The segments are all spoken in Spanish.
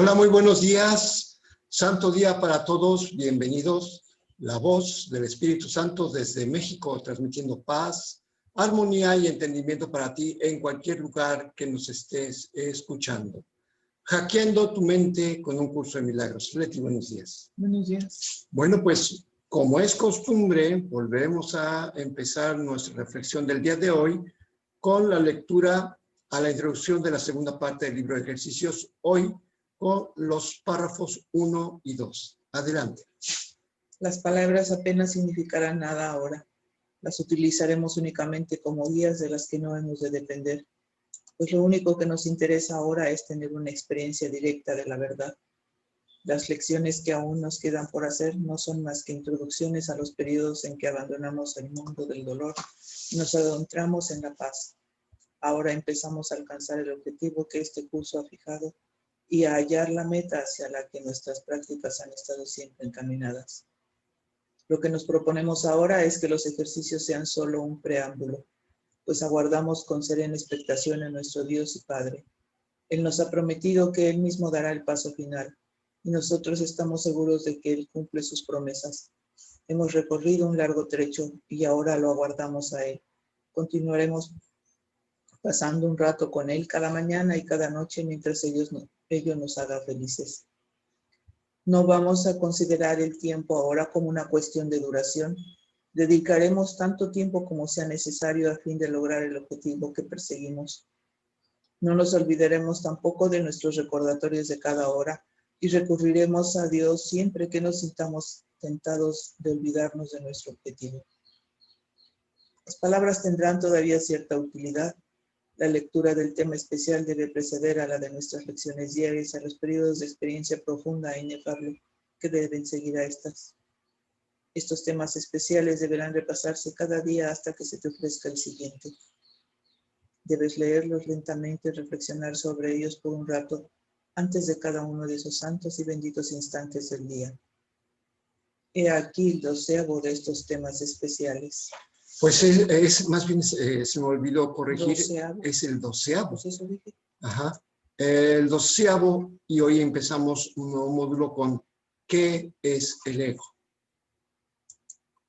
Hola, muy buenos días. Santo día para todos. Bienvenidos. La voz del Espíritu Santo desde México, transmitiendo paz, armonía y entendimiento para ti en cualquier lugar que nos estés escuchando. Hackeando tu mente con un curso de milagros. Leti, buenos días. Buenos días. Bueno, pues como es costumbre, volvemos a empezar nuestra reflexión del día de hoy con la lectura a la introducción de la segunda parte del libro de ejercicios, hoy con los párrafos 1 y 2. Adelante. Las palabras apenas significarán nada ahora. Las utilizaremos únicamente como guías de las que no hemos de depender, pues lo único que nos interesa ahora es tener una experiencia directa de la verdad. Las lecciones que aún nos quedan por hacer no son más que introducciones a los periodos en que abandonamos el mundo del dolor y nos adentramos en la paz. Ahora empezamos a alcanzar el objetivo que este curso ha fijado y a hallar la meta hacia la que nuestras prácticas han estado siempre encaminadas. Lo que nos proponemos ahora es que los ejercicios sean solo un preámbulo, pues aguardamos con serena expectación a nuestro Dios y Padre. Él nos ha prometido que Él mismo dará el paso final, y nosotros estamos seguros de que Él cumple sus promesas. Hemos recorrido un largo trecho y ahora lo aguardamos a Él. Continuaremos pasando un rato con Él cada mañana y cada noche mientras ello nos haga felices. No vamos a considerar el tiempo ahora como una cuestión de duración. Dedicaremos tanto tiempo como sea necesario a fin de lograr el objetivo que perseguimos. No nos olvidaremos tampoco de nuestros recordatorios de cada hora y recurriremos a Dios siempre que nos sintamos tentados de olvidarnos de nuestro objetivo. Las palabras tendrán todavía cierta utilidad. La lectura del tema especial debe preceder a la de nuestras lecciones diarias, a los periodos de experiencia profunda e inefable que deben seguir a estas. Estos temas especiales deberán repasarse cada día hasta que se te ofrezca el siguiente. Debes leerlos lentamente y reflexionar sobre ellos por un rato antes de cada uno de esos santos y benditos instantes del día. He aquí el 12º de estos temas especiales. Pues es más bien, se me olvidó corregir, 12º. Es el 12º. Pues eso dije. Ajá. El 12º, y hoy empezamos un nuevo módulo con ¿qué es el ego?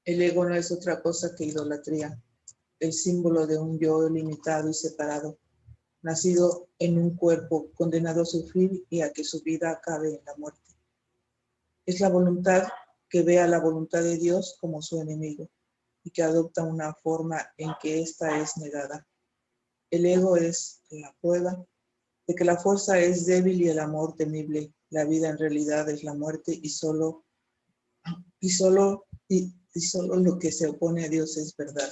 El ego no es otra cosa que idolatría, el símbolo de un yo limitado y separado, nacido en un cuerpo condenado a sufrir y a que su vida acabe en la muerte. Es la voluntad que ve a la voluntad de Dios como su enemigo y que adopta una forma en que ésta es negada. El ego es la prueba de que la fuerza es débil y el amor temible. La vida en realidad es la muerte y solo lo que se opone a Dios es verdad.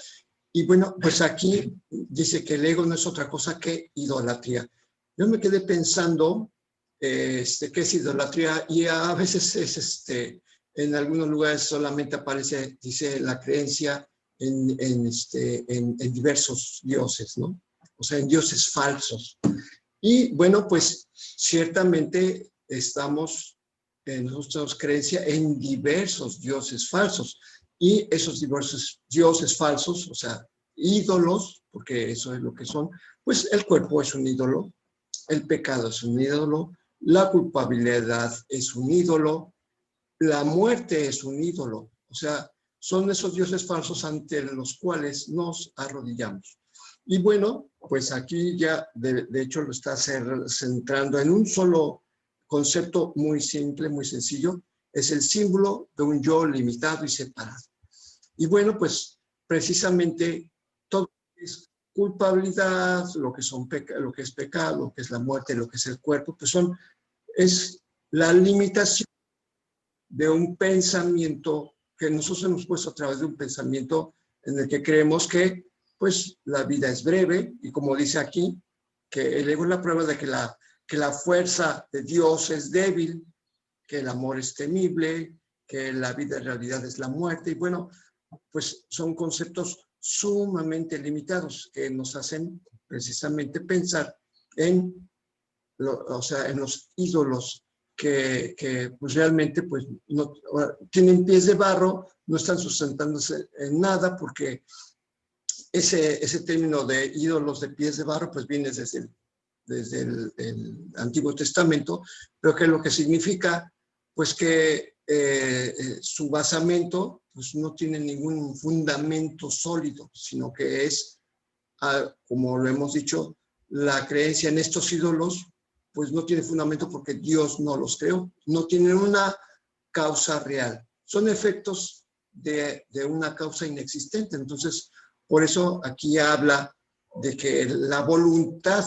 Y bueno, pues aquí dice que el ego no es otra cosa que idolatría. Yo me quedé pensando qué es idolatría, y a veces es en algunos lugares solamente aparece, dice, la creencia en diversos dioses, ¿no? O sea, en dioses falsos. Y bueno, pues ciertamente nosotros tenemos creencia en diversos dioses falsos. Y esos diversos dioses falsos, o sea, ídolos, porque eso es lo que son, pues el cuerpo es un ídolo, el pecado es un ídolo, la culpabilidad es un ídolo, la muerte es un ídolo. O sea, son esos dioses falsos ante los cuales nos arrodillamos. Y bueno, pues aquí ya de hecho lo está centrando en un solo concepto muy simple, muy sencillo. Es el símbolo de un yo limitado y separado. Y bueno, pues precisamente todo es culpabilidad, lo que es pecado, lo que es la muerte, lo que es el cuerpo, pues es la limitación de un pensamiento que nosotros hemos puesto a través de un pensamiento en el que creemos que pues la vida es breve, y como dice aquí, que el ego es la prueba de que la fuerza de Dios es débil, que el amor es temible, que la vida en realidad es la muerte. Y bueno, pues son conceptos sumamente limitados que nos hacen precisamente pensar en los ídolos que pues realmente pues no tienen pies de barro, no están sustentándose en nada, porque ese término de ídolos de pies de barro pues viene desde el Antiguo Testamento, pero que lo que significa, pues que su basamento pues no tiene ningún fundamento sólido, sino que es, como lo hemos dicho, la creencia en estos ídolos, pues no tiene fundamento porque Dios no los creó, no tienen una causa real, son efectos de una causa inexistente. Entonces, por eso aquí habla de que la voluntad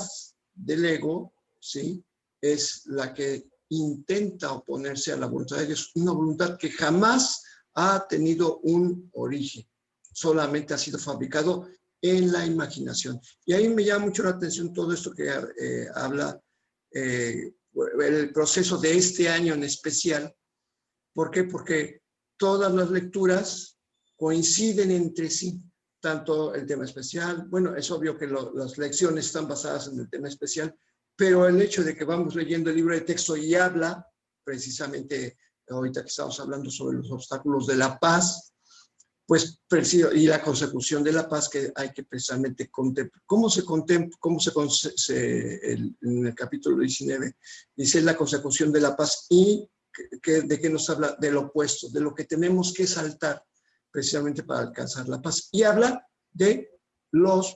del ego, ¿sí?, es la que intenta oponerse a la voluntad de Dios, una voluntad que jamás ha tenido un origen, solamente ha sido fabricado en la imaginación. Y ahí me llama mucho la atención todo esto que habla el proceso de este año en especial. ¿Por qué? Porque todas las lecturas coinciden entre sí, tanto el tema especial, bueno, es obvio que las lecciones están basadas en el tema especial, pero el hecho de que vamos leyendo el libro de texto y habla, precisamente ahorita que estamos hablando sobre los obstáculos de la paz, pues, y la consecución de la paz, que hay que precisamente contemplar. ¿Cómo se contempla? En el capítulo 19 dice la consecución de la paz, y ¿de qué nos habla? Del opuesto, de lo que tenemos que saltar precisamente para alcanzar la paz. Y habla de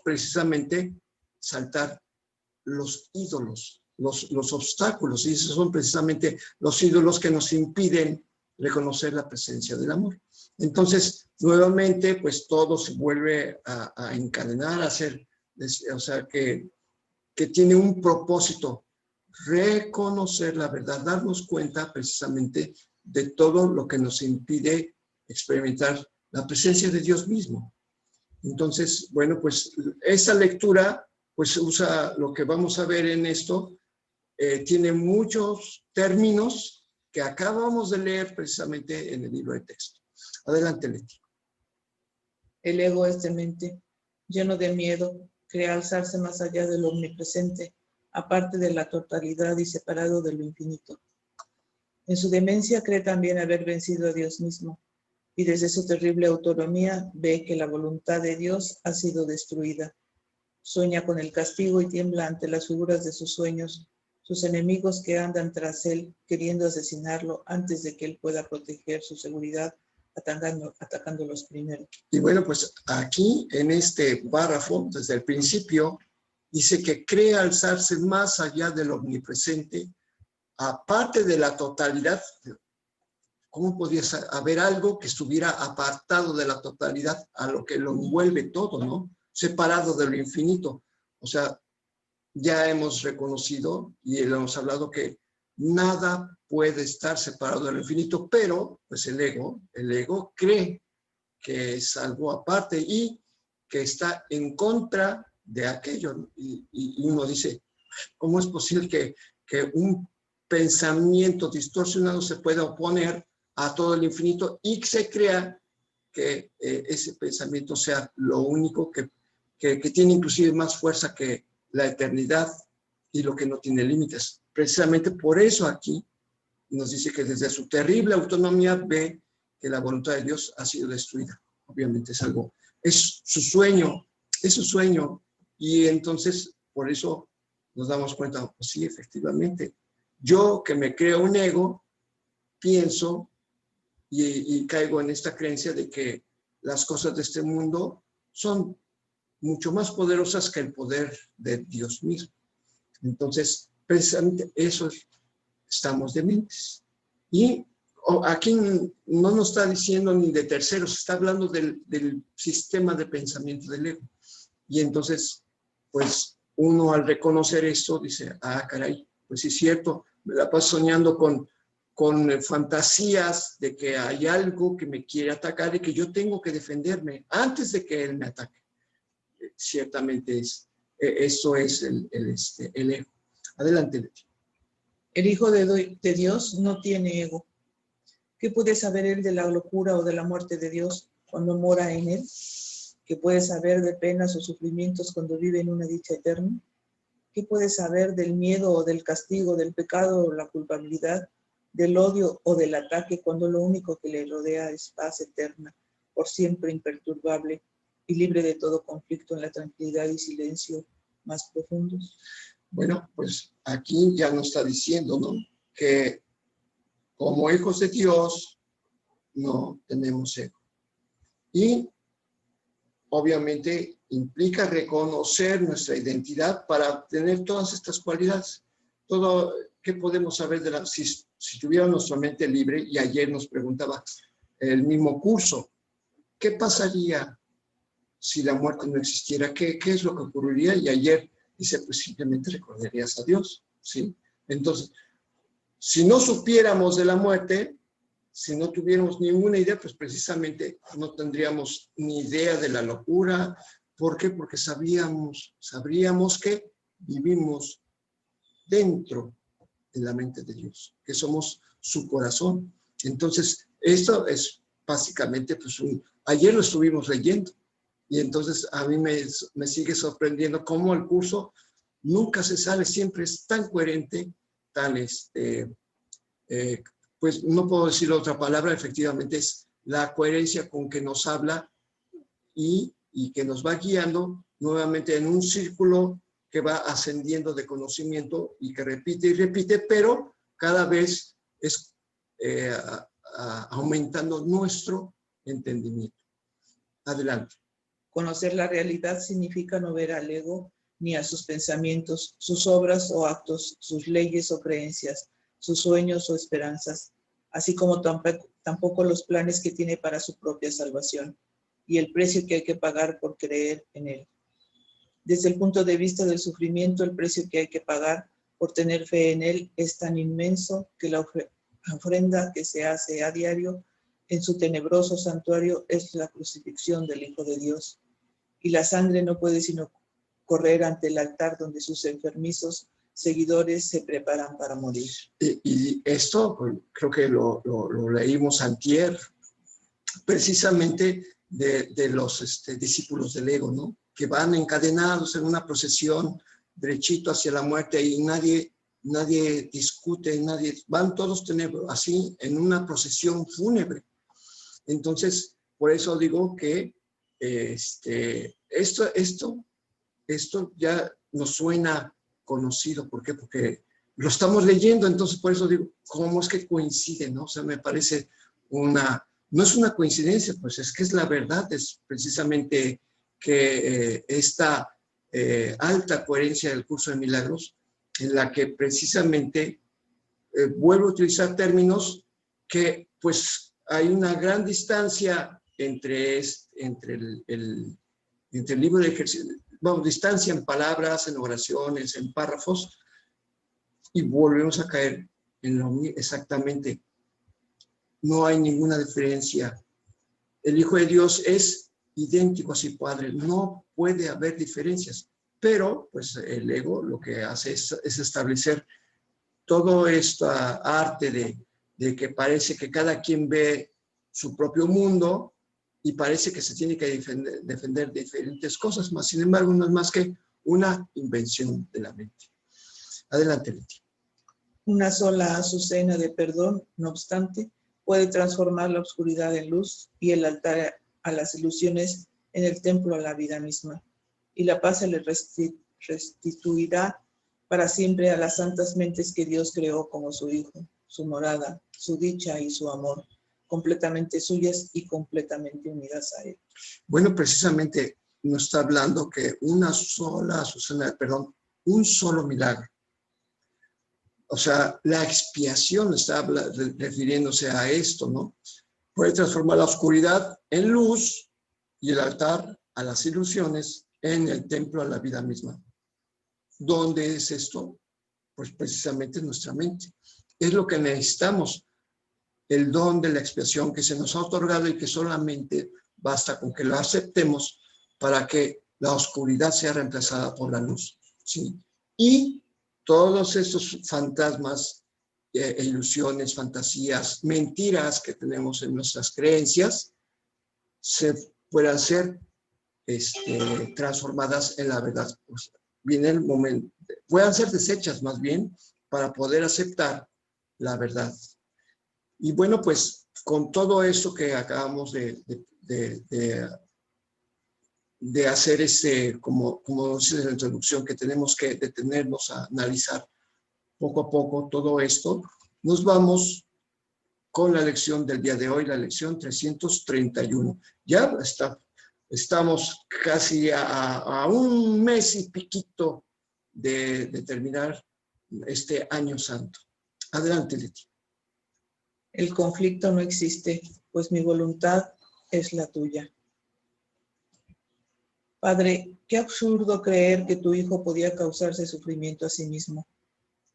precisamente, saltar los ídolos, los obstáculos, y esos son precisamente los ídolos que nos impiden reconocer la presencia del amor. Entonces, nuevamente, pues todo se vuelve a encadenar, a hacer, o sea, que tiene un propósito: reconocer la verdad, darnos cuenta precisamente de todo lo que nos impide experimentar la presencia de Dios mismo. Entonces, bueno, pues esa lectura, pues usa lo que vamos a ver en esto, tiene muchos términos que acabamos de leer precisamente en el libro de texto. Adelante, Leti. El ego es demente, lleno de miedo, cree alzarse más allá de lo omnipresente, aparte de la totalidad y separado de lo infinito. En su demencia cree también haber vencido a Dios mismo, y desde su terrible autonomía ve que la voluntad de Dios ha sido destruida. Sueña con el castigo y tiembla ante las figuras de sus sueños, sus enemigos que andan tras él, queriendo asesinarlo antes de que él pueda proteger su seguridad, atacándolos primero. Y bueno, pues aquí en este párrafo, desde el principio, dice que cree alzarse más allá del omnipresente, aparte de la totalidad. ¿Cómo podía haber algo que estuviera apartado de la totalidad, a lo que lo envuelve todo, ¿no? Separado de lo infinito. O sea, ya hemos reconocido y lo hemos hablado que nada puede estar separado de lo infinito, pero pues el ego cree que es algo aparte y que está en contra de aquello. Y uno dice, ¿cómo es posible que un pensamiento distorsionado se pueda oponer a todo el infinito y que se crea que ese pensamiento sea lo único que tiene inclusive más fuerza que la eternidad y lo que no tiene límites? Precisamente por eso aquí nos dice que desde su terrible autonomía ve que la voluntad de Dios ha sido destruida. Obviamente es su sueño, y entonces por eso nos damos cuenta, pues sí, efectivamente, yo que me creo un ego, pienso y caigo en esta creencia de que las cosas de este mundo son mucho más poderosas que el poder de Dios mismo. Entonces, precisamente eso estamos dementes. Y aquí no nos está diciendo ni de terceros, está hablando del sistema de pensamiento del ego. Y entonces, pues uno al reconocer esto dice, caray, pues sí es cierto, me la paso soñando con fantasías de que hay algo que me quiere atacar y que yo tengo que defenderme antes de que él me ataque. Ciertamente eso es el ego. Adelante, Leti. El Hijo de Dios no tiene ego. ¿Qué puede saber él de la locura o de la muerte de Dios cuando mora en él? ¿Qué puede saber de penas o sufrimientos cuando vive en una dicha eterna? ¿Qué puede saber del miedo o del castigo, del pecado o la culpabilidad, del odio o del ataque cuando lo único que le rodea es paz eterna, por siempre imperturbable y libre de todo conflicto en la tranquilidad y silencio más profundos? Bueno, pues aquí ya nos está diciendo, ¿no? Que como hijos de Dios no tenemos ego. Y obviamente implica reconocer nuestra identidad para tener todas estas cualidades. Todo, ¿qué podemos saber de la, si tuviéramos nuestra mente libre? Y ayer nos preguntaba el mismo curso, ¿qué pasaría si la muerte no existiera? ¿Qué es lo que ocurriría? Y ayer dice, pues simplemente recordarías a Dios, ¿sí? Entonces, si no supiéramos de la muerte, si no tuviéramos ninguna idea, pues precisamente no tendríamos ni idea de la locura. ¿Por qué? Porque sabríamos que vivimos dentro de la mente de Dios, que somos su corazón. Entonces, esto es básicamente, pues, ayer lo estuvimos leyendo, y entonces a mí me sigue sorprendiendo cómo el curso nunca se sale, siempre es tan coherente, tan, pues no puedo decir otra palabra, efectivamente es la coherencia con que nos habla y que nos va guiando nuevamente en un círculo que va ascendiendo de conocimiento y que repite y repite, pero cada vez es aumentando nuestro entendimiento. Adelante. Conocer la realidad significa no ver al ego ni a sus pensamientos, sus obras o actos, sus leyes o creencias, sus sueños o esperanzas, así como tampoco los planes que tiene para su propia salvación y el precio que hay que pagar por creer en él. Desde el punto de vista del sufrimiento, el precio que hay que pagar por tener fe en él es tan inmenso que la ofrenda que se hace a diario en su tenebroso santuario es la crucifixión del Hijo de Dios. Y la sangre no puede sino correr ante el altar donde sus enfermizos seguidores se preparan para morir. Y esto pues, creo que lo leímos antier, precisamente de los discípulos del ego, ¿no? Que van encadenados en una procesión derechito hacia la muerte y nadie discute, van todos así en una procesión fúnebre. Entonces, por eso digo que esto ya nos suena conocido. ¿Por qué? Porque lo estamos leyendo, entonces por eso digo, ¿cómo es que coincide, no? O sea, me parece no es una coincidencia, pues es que es la verdad, es precisamente que esta alta coherencia del curso de milagros, en la que precisamente vuelvo a utilizar términos que pues hay una gran distancia entre el libro de ejercicio, vamos, distancia en palabras, en oraciones, en párrafos, y volvemos a caer en lo mismo exactamente. No hay ninguna diferencia. El Hijo de Dios es idéntico a su Padre, no puede haber diferencias, pero pues el ego lo que hace es establecer todo esta arte de que parece que cada quien ve su propio mundo y parece que se tiene que defender de diferentes cosas, más sin embargo no es más que una invención de la mente. Adelante, Leti. Una sola azucena de perdón, no obstante, puede transformar la oscuridad en luz y el altar a las ilusiones en el templo a la vida misma. Y la paz se le restituirá para siempre a las santas mentes que Dios creó como su Hijo, su morada, su dicha y su amor, completamente suyas y completamente unidas a Él. Bueno, precisamente nos está hablando que una sola azucena de perdón, un solo milagro. O sea, la expiación está refiriéndose a esto, ¿no? Puede transformar la oscuridad en luz y el altar a las ilusiones en el templo a la vida misma. ¿Dónde es esto? Pues precisamente en nuestra mente. Es lo que necesitamos, el don de la expiación que se nos ha otorgado y que solamente basta con que lo aceptemos para que la oscuridad sea reemplazada por la luz, ¿sí? Y todos esos fantasmas, ilusiones, fantasías, mentiras que tenemos en nuestras creencias, se puedan ser transformadas en la verdad. Pues viene el momento, puedan ser desechas más bien para poder aceptar la verdad. Y bueno, pues con todo esto que acabamos de de hacer como dice en la introducción, que tenemos que detenernos a analizar poco a poco todo esto, nos vamos con la lección del día de hoy, la lección 331. Ya estamos casi a un mes y piquito de terminar este año santo. Adelante, Leti. El conflicto no existe, pues mi voluntad es la tuya. Padre, qué absurdo creer que tu hijo podía causarse sufrimiento a sí mismo.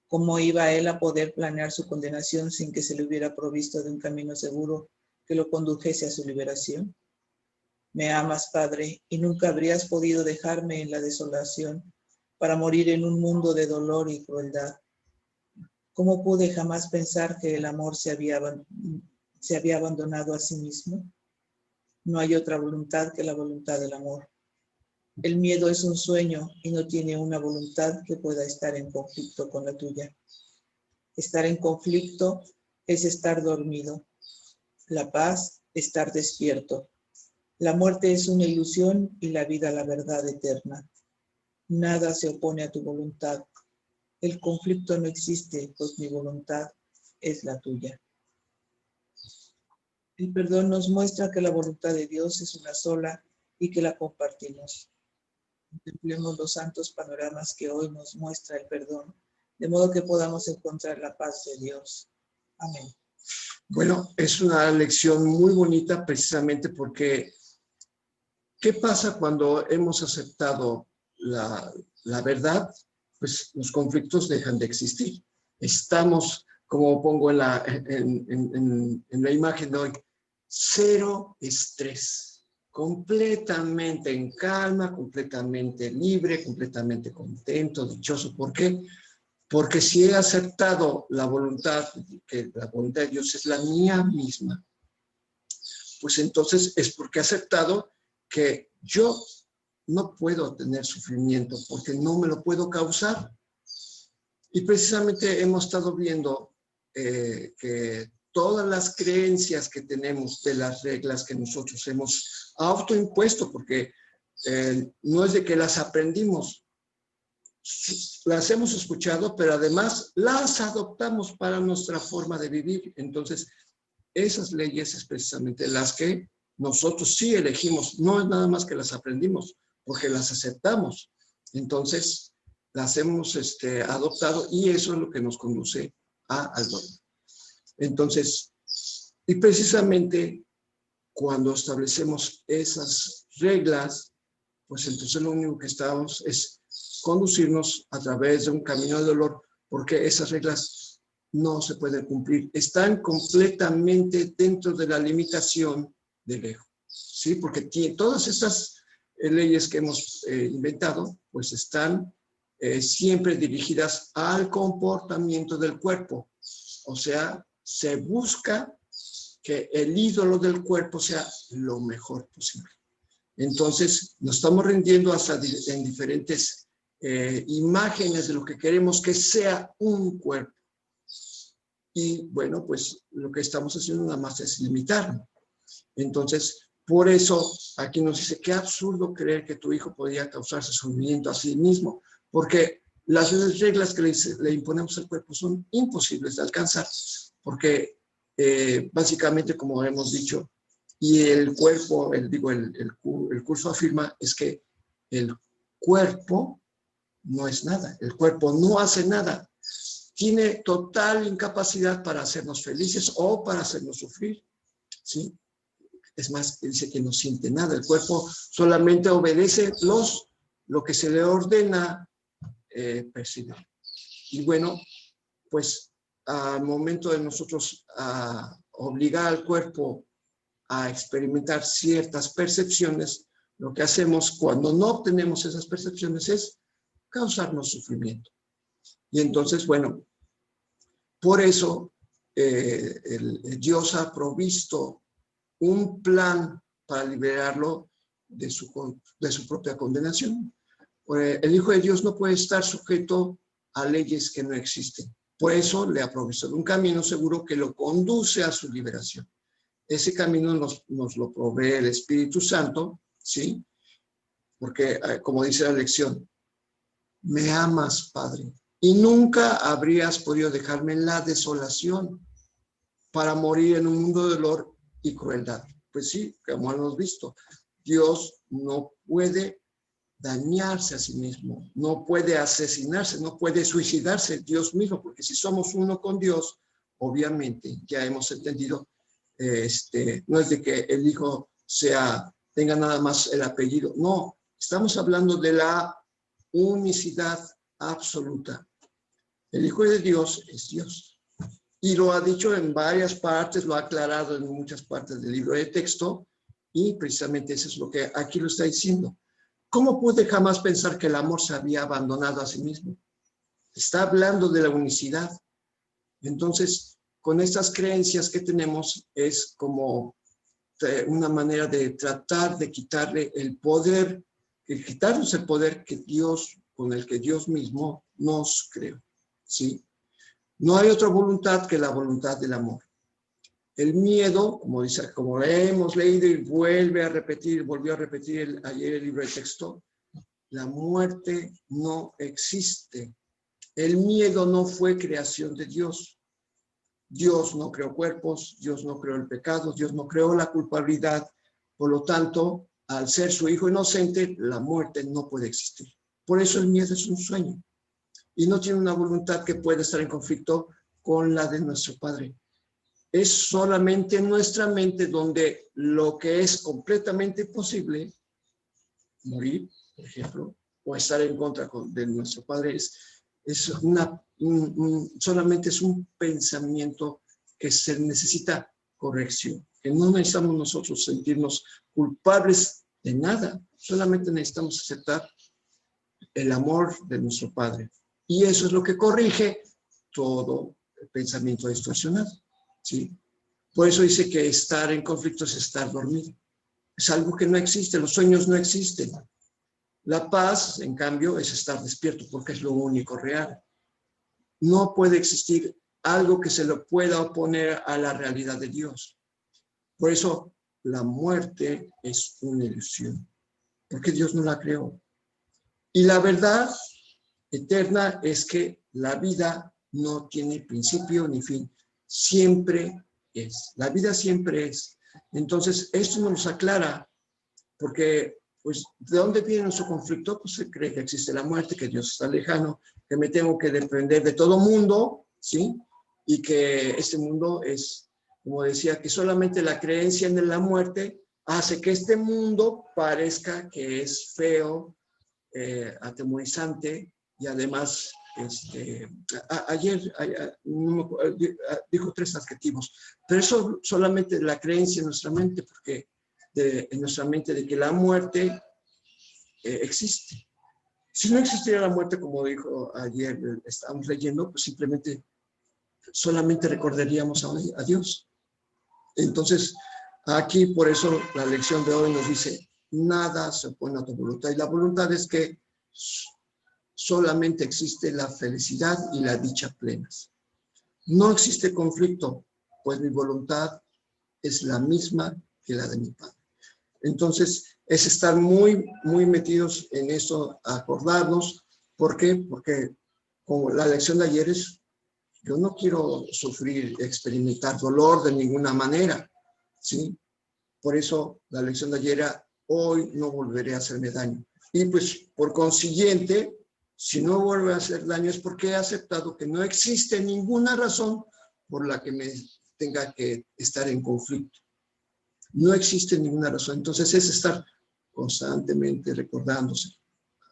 ¿Cómo iba él a poder planear su condenación sin que se le hubiera provisto de un camino seguro que lo condujese a su liberación? Me amas, Padre, y nunca habrías podido dejarme en la desolación para morir en un mundo de dolor y crueldad. ¿Cómo pude jamás pensar que el amor se había abandonado a sí mismo? No hay otra voluntad que la voluntad del amor. El miedo es un sueño y no tiene una voluntad que pueda estar en conflicto con la tuya. Estar en conflicto es estar dormido. La paz, estar despierto. La muerte es una ilusión y la vida la verdad eterna. Nada se opone a tu voluntad. El conflicto no existe, pues mi voluntad es la tuya. El perdón nos muestra que la voluntad de Dios es una sola y que la compartimos. Contemplemos los santos panoramas que hoy nos muestra el perdón, de modo que podamos encontrar la paz de Dios. Amén. Bueno, es una lección muy bonita precisamente porque ¿qué pasa cuando hemos aceptado la verdad? Pues los conflictos dejan de existir. Estamos, como pongo en la imagen de hoy, cero estrés, completamente en calma, completamente libre, completamente contento, dichoso. ¿Por qué? Porque si he aceptado la voluntad, que la voluntad de Dios es la mía misma, pues entonces es porque he aceptado que yo no puedo tener sufrimiento porque no me lo puedo causar. Y precisamente hemos estado viendo que todas las creencias que tenemos de las reglas que nosotros hemos autoimpuesto, porque no es de que las aprendimos, las hemos escuchado, pero además las adoptamos para nuestra forma de vivir. Entonces, esas leyes es precisamente las que nosotros sí elegimos, no es nada más que las aprendimos, porque las aceptamos. Entonces, las hemos adoptado y eso es lo que nos conduce al dogma. Entonces, y precisamente cuando establecemos esas reglas, pues entonces lo único que estamos es conducirnos a través de un camino de dolor, porque esas reglas no se pueden cumplir. Están completamente dentro de la limitación del ego, ¿sí? Porque todas estas leyes que hemos inventado, pues están siempre dirigidas al comportamiento del cuerpo. O sea, se busca que el ídolo del cuerpo sea lo mejor posible. Entonces, nos estamos rindiendo hasta en diferentes imágenes de lo que queremos que sea un cuerpo. Y bueno, pues lo que estamos haciendo nada más es limitarlo. Entonces, por eso aquí nos dice, qué absurdo creer que tu hijo podía causarse sufrimiento a sí mismo, porque las reglas que le imponemos al cuerpo son imposibles de alcanzar, porque básicamente, como hemos dicho, y el cuerpo, el curso afirma, es que el cuerpo no es nada, el cuerpo no hace nada, tiene total incapacidad para hacernos felices o para hacernos sufrir, ¿sí? Es más, dice que no siente nada, el cuerpo solamente obedece lo que se le ordena percibir. Y bueno, pues al momento de nosotros obligar al cuerpo a experimentar ciertas percepciones, lo que hacemos cuando no obtenemos esas percepciones es causarnos sufrimiento. Y entonces, bueno, por eso Dios ha provisto un plan para liberarlo de su propia condenación. El Hijo de Dios no puede estar sujeto a leyes que no existen. Por eso le ha provisto un camino seguro que lo conduce a su liberación. Ese camino nos lo provee el Espíritu Santo, ¿sí? Porque, como dice la lección, me amas, Padre, y nunca habrías podido dejarme en la desolación para morir en un mundo de dolor y crueldad. Pues sí, como hemos visto, Dios no puede dañarse a sí mismo, no puede asesinarse, no puede suicidarse Dios mismo, porque si somos uno con Dios, obviamente, ya hemos entendido, no es de que el Hijo tenga nada más el apellido, no, estamos hablando de la unicidad absoluta. El Hijo de Dios es Dios. Y lo ha dicho en varias partes, lo ha aclarado en muchas partes del libro de texto, y precisamente eso es lo que aquí lo está diciendo. ¿Cómo pude jamás pensar que el amor se había abandonado a sí mismo? Está hablando de la unicidad. Entonces, con estas creencias que tenemos, es como una manera de tratar de quitarle el poder, quitarnos el poder que Dios, con el que Dios mismo nos creó, ¿sí? No hay otra voluntad que la voluntad del amor. El miedo, como hemos leído y volvió a repetir ayer el libro de texto, la muerte no existe. El miedo no fue creación de Dios. Dios no creó cuerpos, Dios no creó el pecado, Dios no creó la culpabilidad. Por lo tanto, al ser su hijo inocente, la muerte no puede existir. Por eso el miedo es un sueño y no tiene una voluntad que pueda estar en conflicto con la de nuestro Padre. Es solamente en nuestra mente donde lo que es completamente posible, morir, por ejemplo, o estar en contra de nuestro Padre, solamente es un pensamiento que se necesita corrección, que no necesitamos nosotros sentirnos culpables de nada, solamente necesitamos aceptar el amor de nuestro Padre. Y eso es lo que corrige todo el pensamiento distorsionado, ¿sí? Por eso dice que estar en conflicto es estar dormido. Es algo que no existe, los sueños no existen. La paz, en cambio, es estar despierto porque es lo único real. No puede existir algo que se lo pueda oponer a la realidad de Dios. Por eso la muerte es una ilusión, porque Dios no la creó. Y la verdad eterna es que la vida no tiene principio ni fin. Siempre es. La vida siempre es. Entonces, esto nos aclara, porque, pues, ¿de dónde viene nuestro conflicto? Pues se cree que existe la muerte, que Dios está lejano, que me tengo que depender de todo mundo, ¿sí? Y que este mundo es, como decía, que solamente la creencia en la muerte hace que este mundo parezca que es feo, atemorizante, y además, ayer dijo 3 adjetivos, pero eso solamente la creencia en nuestra mente, porque en nuestra mente de que la muerte existe. Si no existiera la muerte, como dijo ayer, estábamos leyendo, pues simplemente solamente recordaríamos a Dios. Entonces, aquí por eso la lección de hoy nos dice, nada se opone a tu voluntad. Y la voluntad es que solamente existe la felicidad y la dicha plenas. No existe conflicto, pues mi voluntad es la misma que la de mi Padre. Entonces, es estar muy, muy metidos en eso, acordarnos. ¿Por qué? Porque como la lección de ayer es, yo no quiero sufrir, experimentar dolor de ninguna manera, ¿sí? Por eso la lección de ayer era, hoy no volveré a hacerme daño. Y pues, por consiguiente, si no vuelve a hacer daño es porque he aceptado que no existe ninguna razón por la que me tenga que estar en conflicto. No existe ninguna razón. Entonces es estar constantemente recordándose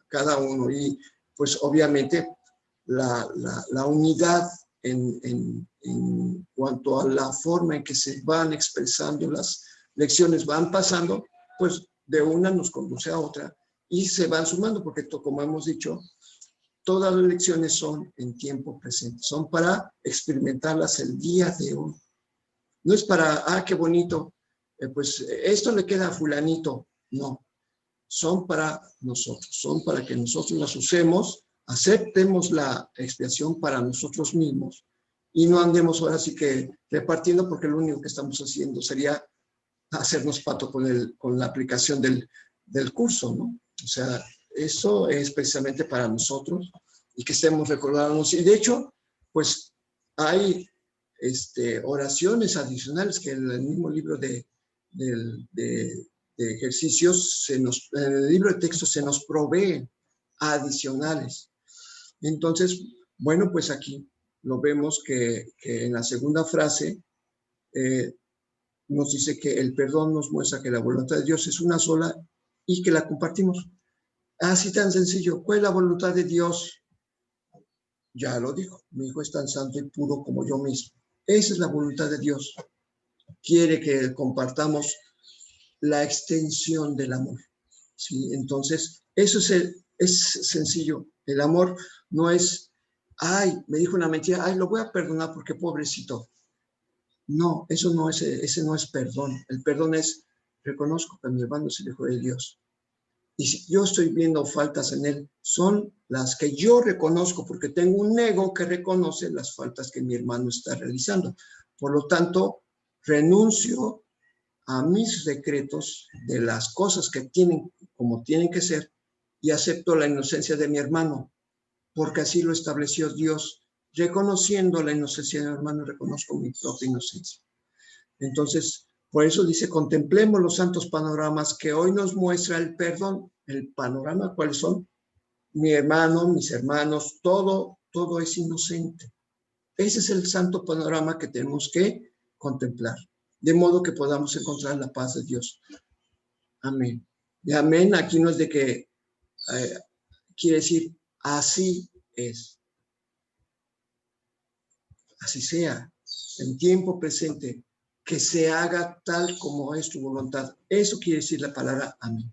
cada uno. Y pues obviamente la unidad en cuanto a la forma en que se van expresando las lecciones, van pasando, pues de una nos conduce a otra y se van sumando, porque como hemos dicho, todas las lecciones son en tiempo presente, son para experimentarlas el día de hoy. No es para, qué bonito, pues esto le queda a fulanito. No, son para nosotros, son para que nosotros las usemos, aceptemos la expiación para nosotros mismos y no andemos ahora sí que repartiendo, porque lo único que estamos haciendo sería hacernos pato con la aplicación del curso, ¿no? O sea, eso es precisamente para nosotros y que estemos recordándonos. Y de hecho, pues hay oraciones adicionales que en el mismo libro de ejercicios, en el libro de texto se nos provee adicionales. Entonces, bueno, pues aquí lo vemos que en la segunda frase nos dice que el perdón nos muestra que la voluntad de Dios es una sola y que la compartimos. Así tan sencillo. ¿Cuál es la voluntad de Dios? Ya lo dijo. Mi Hijo es tan santo y puro como yo mismo. Esa es la voluntad de Dios. Quiere que compartamos la extensión del amor. ¿Sí? Entonces, eso es sencillo. El amor no es, ay, me dijo una mentira, ay, lo voy a perdonar porque pobrecito. No, eso no es, ese no es perdón. El perdón es, reconozco que mi hermano es el Hijo de Dios. Y si yo estoy viendo faltas en él, son las que yo reconozco, porque tengo un ego que reconoce las faltas que mi hermano está realizando. Por lo tanto, renuncio a mis decretos de las cosas que tienen como tienen que ser y acepto la inocencia de mi hermano, porque así lo estableció Dios. Reconociendo la inocencia de mi hermano, reconozco mi propia inocencia. Entonces, por eso dice, contemplemos los santos panoramas que hoy nos muestra el perdón. El panorama, ¿cuáles son? Mi hermano, mis hermanos, todo es inocente. Ese es el santo panorama que tenemos que contemplar, de modo que podamos encontrar la paz de Dios. Amén. Y amén aquí no es de que quiere decir así es. Así sea, en tiempo presente, que se haga tal como es tu voluntad. Eso quiere decir la palabra amén.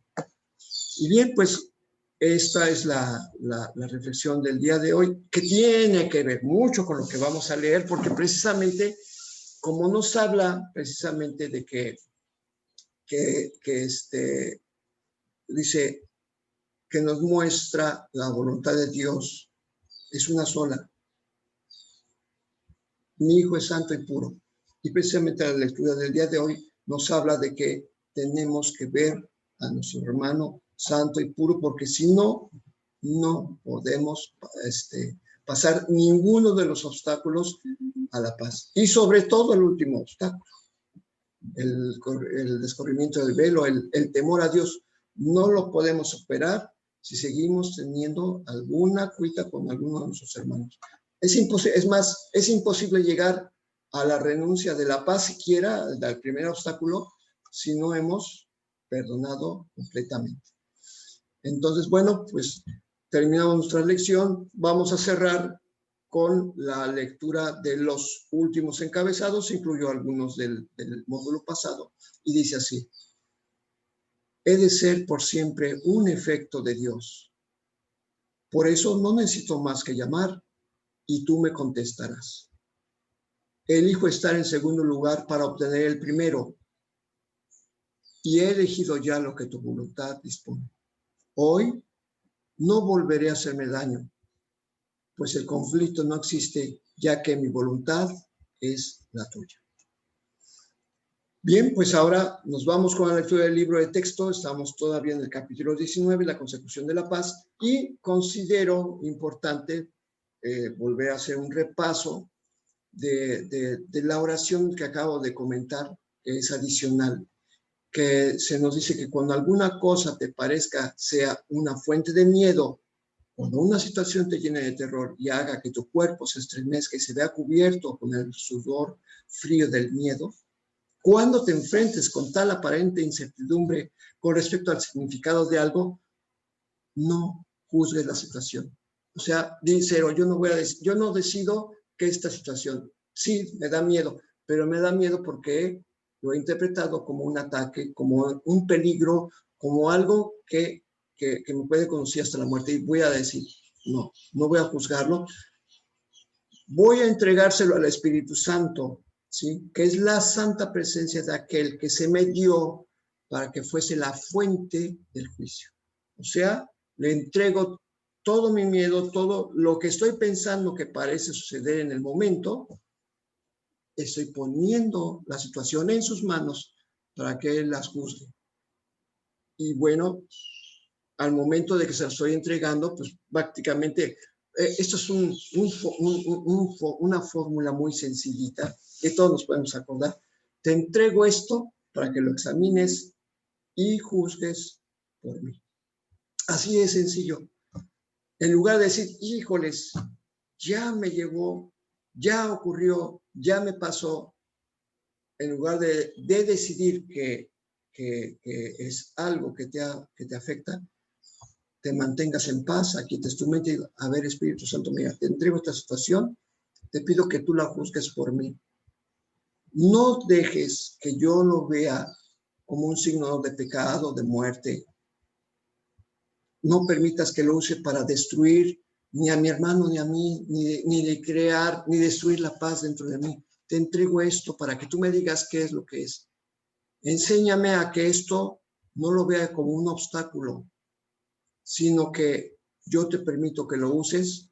Y bien, pues esta es la reflexión del día de hoy, que tiene que ver mucho con lo que vamos a leer, porque precisamente, como nos habla precisamente de que dice que nos muestra la voluntad de Dios, es una sola. Mi Hijo es santo y puro. Y precisamente la lectura del día de hoy nos habla de que tenemos que ver a nuestro hermano santo y puro, porque si no, no podemos pasar ninguno de los obstáculos a la paz. Y sobre todo el último obstáculo, el descubrimiento del velo, el temor a Dios. No lo podemos superar si seguimos teniendo alguna cuita con alguno de nuestros hermanos. Es más, es imposible llegar a la renuncia de la paz siquiera, del primer obstáculo, si no hemos perdonado completamente. Entonces, bueno, pues terminamos nuestra lección. Vamos a cerrar con la lectura de los últimos encabezados, incluyó algunos del módulo pasado, y dice así: he de ser por siempre un efecto de Dios. Por eso no necesito más que llamar, y tú me contestarás. Elijo estar en segundo lugar para obtener el primero, y he elegido ya lo que tu voluntad dispone. Hoy no volveré a hacerme daño, pues el conflicto no existe, ya que mi voluntad es la tuya. Bien, pues ahora nos vamos con la lectura del libro de texto. Estamos todavía en el capítulo 19, la consecución de la paz, y considero importante volver a hacer un repaso de la oración que acabo de comentar, que es adicional, que se nos dice que cuando alguna cosa te parezca sea una fuente de miedo, cuando una situación te llene de terror y haga que tu cuerpo se estremezca y se vea cubierto con el sudor frío del miedo, cuando te enfrentes con tal aparente incertidumbre con respecto al significado de algo, no juzgues la situación. O sea, dice, yo no decido que esta situación, sí, me da miedo, pero me da miedo porque lo he interpretado como un ataque, como un peligro, como algo que me puede conducir hasta la muerte. Y voy a decir, no voy a juzgarlo. Voy a entregárselo al Espíritu Santo, ¿sí? Que es la santa presencia de aquel que se me dio para que fuese la fuente del juicio. O sea, le entrego todo mi miedo, todo lo que estoy pensando que parece suceder en el momento, estoy poniendo la situación en sus manos para que él las juzgue. Y bueno, al momento de que se lo estoy entregando, pues prácticamente, esto es una fórmula muy sencillita que todos nos podemos acordar. Te entrego esto para que lo examines y juzgues por mí. Así de sencillo. En lugar de decir, híjoles, ya me llegó, ya ocurrió, ya me pasó, en lugar de decidir que es algo que te afecta, te mantengas en paz, quites tu mente y digo, a ver, Espíritu Santo, mira, te entrego esta situación, te pido que tú la juzgues por mí. No dejes que yo lo vea como un signo de pecado, de muerte. No permitas que lo use para destruir ni a mi hermano, ni a mí, ni de crear, ni destruir la paz dentro de mí. Te entrego esto para que tú me digas qué es lo que es. Enséñame a que esto no lo vea como un obstáculo, sino que yo te permito que lo uses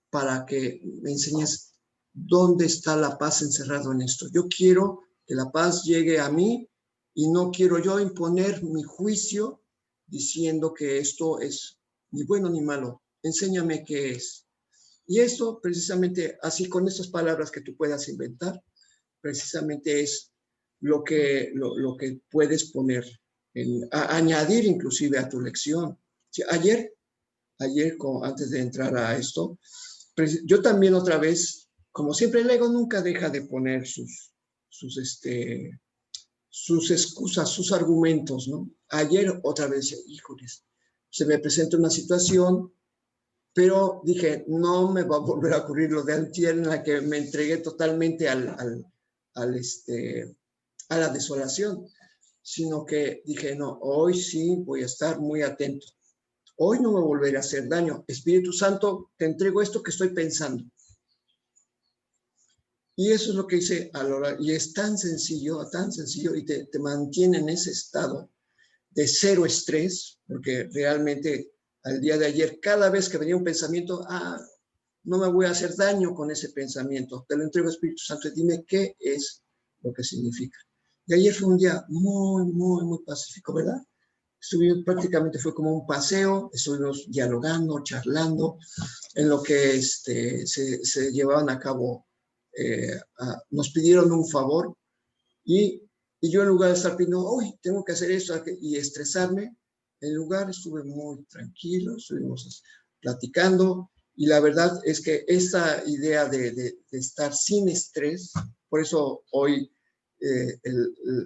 para que me enseñes dónde está la paz encerrado en esto. Yo quiero que la paz llegue a mí y no quiero yo imponer mi juicio diciendo que esto es ni bueno ni malo. Enséñame qué es. Y esto precisamente, así con estas palabras que tú puedas inventar, precisamente es lo que puedes poner, añadir inclusive a tu lección. Sí, ayer, antes de entrar a esto, yo también otra vez, como siempre, el ego nunca deja de poner sus excusas, sus argumentos, ¿no? Ayer otra vez, híjoles, se me presenta una situación, pero dije, no me va a volver a ocurrir lo de antier en la que me entregué totalmente a la desolación, sino que dije, no, hoy sí voy a estar muy atento. Hoy no me volveré a hacer daño. Espíritu Santo, te entrego esto que estoy pensando. Y eso es lo que hice a la hora. Y es tan sencillo, y te mantiene en ese estado de cero estrés, porque realmente al día de ayer, cada vez que venía un pensamiento, no me voy a hacer daño con ese pensamiento. Te lo entrego, Espíritu Santo, y dime qué es lo que significa. Y ayer fue un día muy, muy, muy pacífico, ¿verdad? Prácticamente fue como un paseo, estuvimos dialogando, charlando, en lo que se llevaban a cabo, nos pidieron un favor y yo en lugar de estar pidiendo, uy, tengo que hacer esto y estresarme, en lugar estuve muy tranquilo, estuvimos platicando y la verdad es que esta idea de estar sin estrés, por eso hoy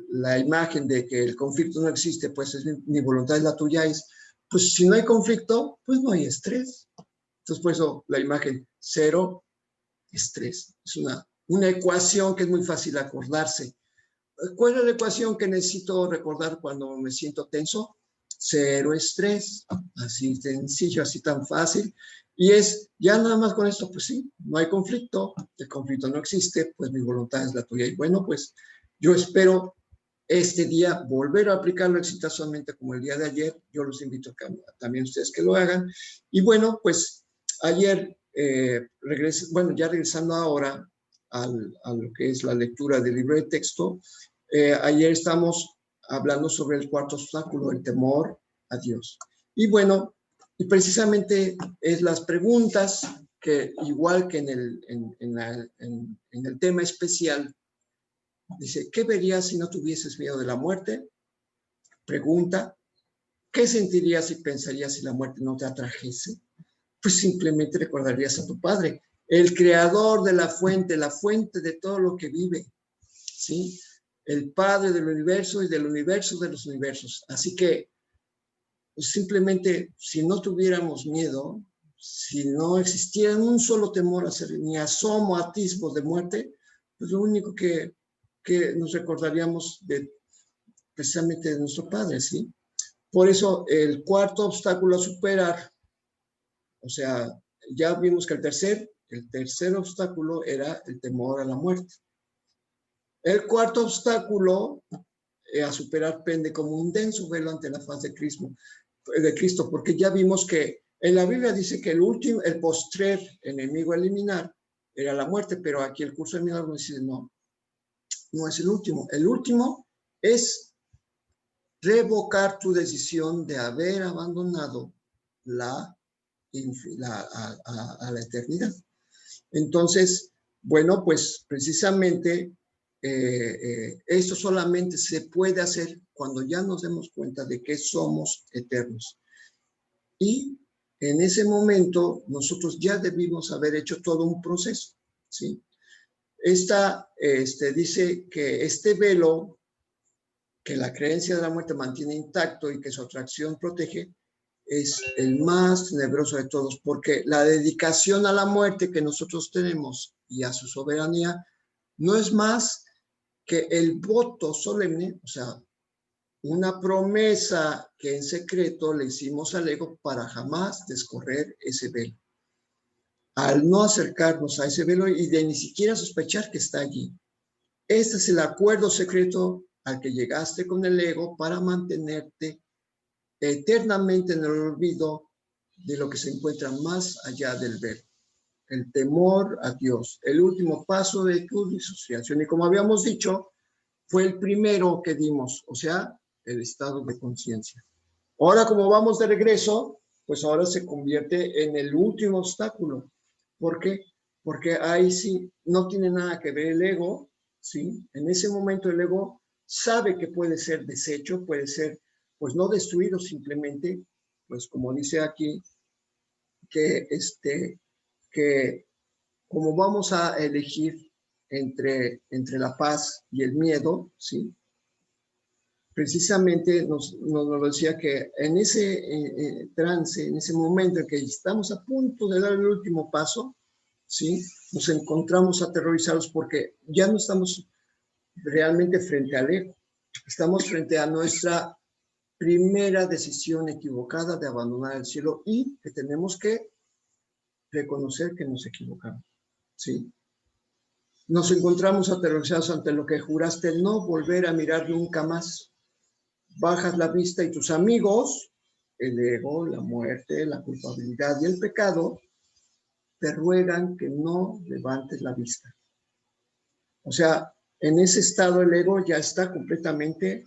la imagen de que el conflicto no existe, pues es mi voluntad es la tuya, pues si no hay conflicto, pues no hay estrés. Entonces, por eso la imagen cero estrés. Es una ecuación que es muy fácil acordarse. ¿Cuál es la ecuación que necesito recordar cuando me siento tenso? Cero estrés. Así sencillo, así tan fácil. Y ya nada más con esto, pues sí, no hay conflicto, el conflicto no existe, pues mi voluntad es la tuya. Y bueno, pues yo espero este día volver a aplicarlo exitosamente como el día de ayer. Yo los invito a también ustedes que lo hagan. Y bueno, pues ayer, ya regresando ahora a lo que es la lectura del libro de texto, ayer estamos hablando sobre el cuarto obstáculo, el temor a Dios. Y bueno, y precisamente es las preguntas que, igual que en el tema especial, dice, ¿qué verías si no tuvieses miedo de la muerte? Pregunta, ¿qué sentirías y pensarías si la muerte no te atrajese? Pues simplemente recordarías a tu Padre, el creador de la fuente de todo lo que vive, ¿sí? El Padre del universo y del universo de los universos. Así que, pues simplemente, si no tuviéramos miedo, si no existiera un solo temor a ser, ni asomo, atisbo de muerte, pues lo único que nos recordaríamos precisamente de nuestro Padre, ¿sí? Por eso, el cuarto obstáculo a superar, o sea, ya vimos que el tercer obstáculo era el temor a la muerte. El cuarto obstáculo a superar pende como un denso velo ante la faz de Cristo, porque ya vimos que en la Biblia dice que el postrer enemigo a eliminar era la muerte, pero aquí el curso de milagros dice no es el último. El último es revocar tu decisión de haber abandonado a la eternidad. Entonces, bueno, pues precisamente esto solamente se puede hacer cuando ya nos demos cuenta de que somos eternos. Y en ese momento nosotros ya debimos haber hecho todo un proceso, ¿sí? Dice que este velo que la creencia de la muerte mantiene intacto y que su atracción protege, es el más tenebroso de todos, porque la dedicación a la muerte que nosotros tenemos y a su soberanía no es más que el voto solemne, o sea, una promesa que en secreto le hicimos al ego para jamás descorrer ese velo. Al no acercarnos a ese velo y de ni siquiera sospechar que está allí. Este es el acuerdo secreto al que llegaste con el ego para mantenerte eternamente en el olvido de lo que se encuentra más allá del velo. El temor a Dios, el último paso de tu disociación. Y como habíamos dicho, fue el primero que dimos, o sea, el estado de conciencia. Ahora, como vamos de regreso, pues ahora se convierte en el último obstáculo. ¿Por qué? Porque ahí sí no tiene nada que ver el ego, ¿sí? En ese momento el ego sabe que puede ser deshecho, puede ser, pues no destruido simplemente, pues como dice aquí, que como vamos a elegir entre la paz y el miedo, ¿sí? Precisamente nos decía que en ese trance, en ese momento en que estamos a punto de dar el último paso, ¿sí? Nos encontramos aterrorizados porque ya no estamos realmente frente al ego, estamos frente a nuestra primera decisión equivocada de abandonar el cielo y que tenemos que reconocer que nos equivocamos, ¿sí? Nos encontramos aterrorizados ante lo que juraste no volver a mirar nunca más. Bajas la vista y tus amigos, el ego, la muerte, la culpabilidad y el pecado, te ruegan que no levantes la vista. O sea, en ese estado el ego ya está completamente,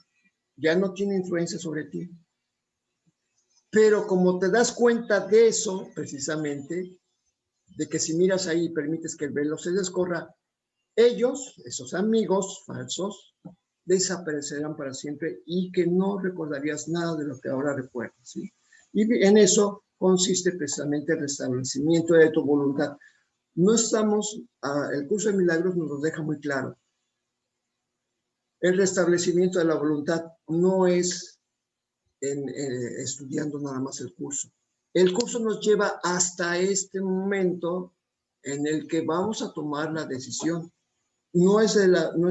ya no tiene influencia sobre ti. Pero como te das cuenta de eso, precisamente, de que si miras ahí y permites que el velo se descorra, ellos, esos amigos falsos, desaparecerán para siempre y que no recordarías nada de lo que ahora recuerdas, ¿sí? Y en eso consiste precisamente el restablecimiento de tu voluntad. No estamos, el curso de milagros nos lo deja muy claro. El restablecimiento de la voluntad no es estudiando nada más el curso. El curso nos lleva hasta este momento en el que vamos a tomar la decisión. No es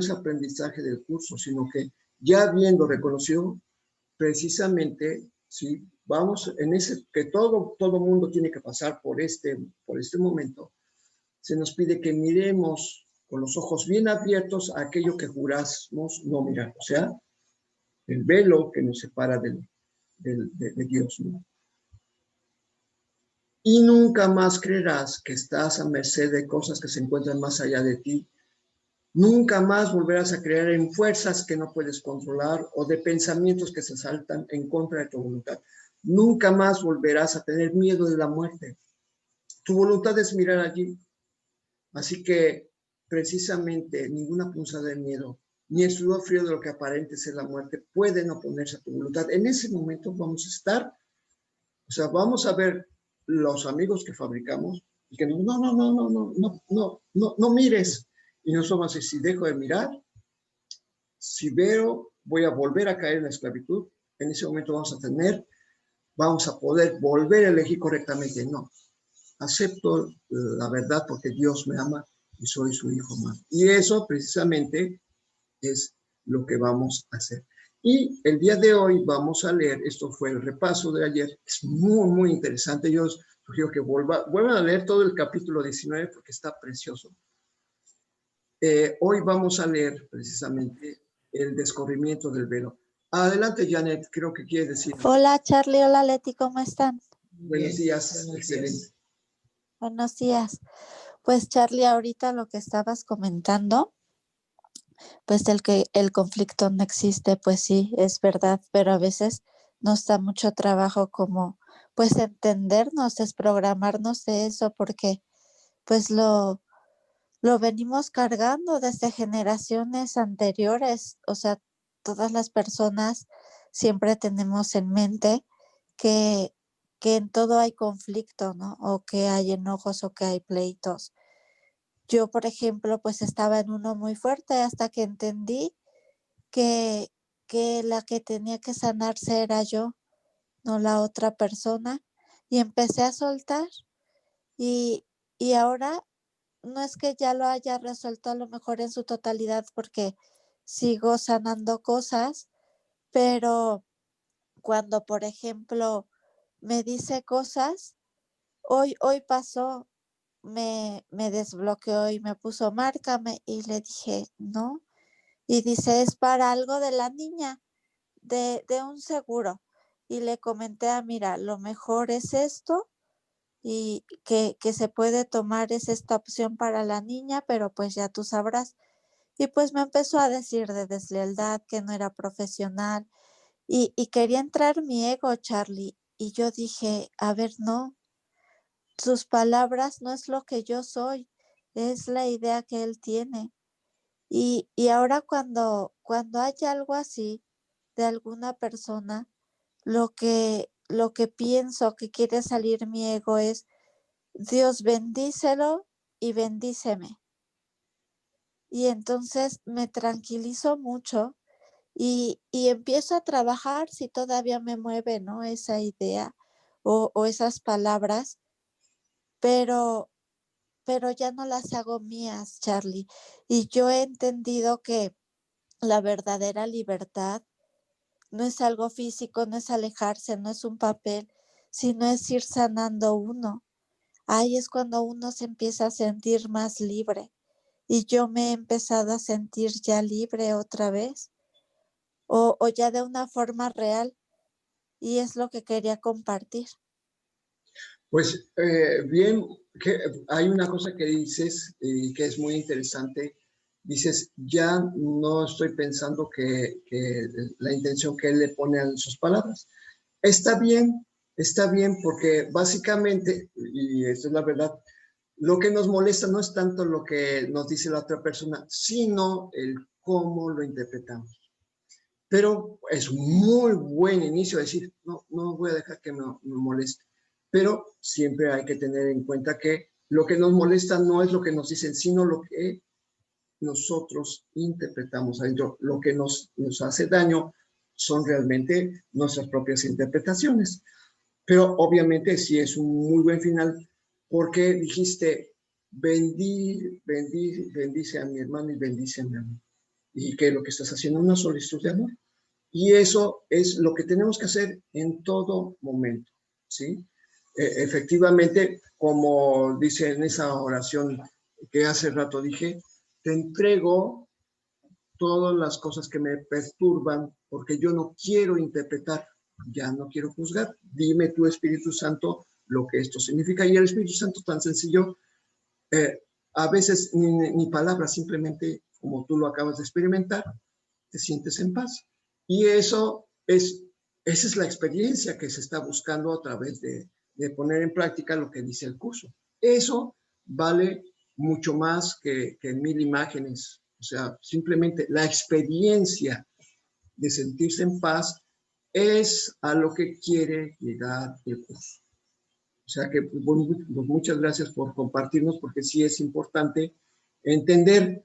aprendizaje del curso, sino que ya habiendo reconocido precisamente, ¿sí? Vamos en ese, que todo mundo tiene que pasar por este momento, se nos pide que miremos con los ojos bien abiertos a aquello que juramos no mirar, o sea, el velo que nos separa de Dios, ¿no? Y nunca más creerás que estás a merced de cosas que se encuentran más allá de ti. Nunca más volverás a creer en fuerzas que no puedes controlar o de pensamientos que se saltan en contra de tu voluntad. Nunca más volverás a tener miedo de la muerte. Tu voluntad es mirar allí. Así que precisamente ninguna punzada de miedo, ni el sudor frío de lo que aparente ser la muerte pueden oponerse a tu voluntad. En ese momento vamos a estar, o sea, vamos a ver los amigos que fabricamos y que no mires. Y nosotros vamos a decir, si dejo de mirar, si veo, voy a volver a caer en la esclavitud. En ese momento vamos a poder volver a elegir correctamente. No, acepto la verdad porque Dios me ama y soy su hijo más. Y eso precisamente es lo que vamos a hacer. Y el día de hoy vamos a leer, esto fue el repaso de ayer, es muy, muy interesante. Yo os sugiero que vuelvan a leer todo el capítulo 19 porque está precioso. Hoy vamos a leer precisamente el descubrimiento del velo. Adelante, Janet, creo que quiere decir. Hola, Charlie. Hola, Leti. ¿Cómo están? Buenos días, excelente. Buenos días. Pues, Charlie, ahorita lo que estabas comentando, pues el que el conflicto no existe, pues sí, es verdad, pero a veces nos da mucho trabajo como pues entendernos, desprogramarnos de eso, porque pues lo venimos cargando desde generaciones anteriores, o sea, todas las personas siempre tenemos en mente que, que en todo hay conflicto, ¿no? O que hay enojos o que hay pleitos. Yo, por ejemplo, pues estaba en uno muy fuerte hasta que entendí que, que la que tenía que sanarse era yo, no la otra persona, y empecé a soltar y, y ahora no es que ya lo haya resuelto a lo mejor en su totalidad porque sigo sanando cosas, pero cuando, por ejemplo, me dice cosas, hoy pasó, me desbloqueó y me puso márcame y le dije, no, y dice, es para algo de la niña, de un seguro. Y le comenté, mira, lo mejor es esto y que se puede tomar es esta opción para la niña, pero pues ya tú sabrás. Y pues me empezó a decir de deslealtad, que no era profesional y quería entrar mi ego, Charlie. Y yo dije, a ver, no, sus palabras no es lo que yo soy, es la idea que él tiene. Y ahora cuando hay algo así de alguna persona, lo que pienso que quiere salir mi ego es, Dios bendícelo y bendíceme. Y entonces me tranquilizo mucho y empiezo a trabajar si todavía me mueve, ¿no? Esa idea o esas palabras, pero, pero ya no las hago mías, Charlie. Y yo he entendido que la verdadera libertad no es algo físico, no es alejarse, no es un papel, sino es ir sanando uno. Ahí es cuando uno se empieza a sentir más libre. Y yo me he empezado a sentir ya libre otra vez, o ya de una forma real, y es lo que quería compartir. Pues bien, que hay una cosa que dices y que es muy interesante. Dices, ya no estoy pensando que la intención que él le pone a sus palabras. Está bien porque básicamente, y esto es la verdad, lo que nos molesta no es tanto lo que nos dice la otra persona, sino el cómo lo interpretamos. Pero es muy buen inicio decir, no, no voy a dejar que me moleste. Pero siempre hay que tener en cuenta que lo que nos molesta no es lo que nos dicen, sino lo que nosotros interpretamos adentro. Lo que nos hace daño son realmente nuestras propias interpretaciones. Pero obviamente sí es un muy buen final porque dijiste, bendice a mi hermano y bendíceme a mí. Y que lo que estás haciendo es una solicitud de amor. Y eso es lo que tenemos que hacer en todo momento, ¿sí? Efectivamente, como dice en esa oración que hace rato dije, te entrego todas las cosas que me perturban porque yo no quiero interpretar, ya no quiero juzgar. Dime tú, Espíritu Santo, lo que esto significa. Y el Espíritu Santo tan sencillo, a veces ni palabras, simplemente como tú lo acabas de experimentar, te sientes en paz. Y esa es la experiencia que se está buscando a través de poner en práctica lo que dice el curso. Eso vale mucho más que 1000 imágenes. O sea, simplemente la experiencia de sentirse en paz es a lo que quiere llegar el curso. O sea que pues, muchas gracias por compartirnos, porque sí es importante entender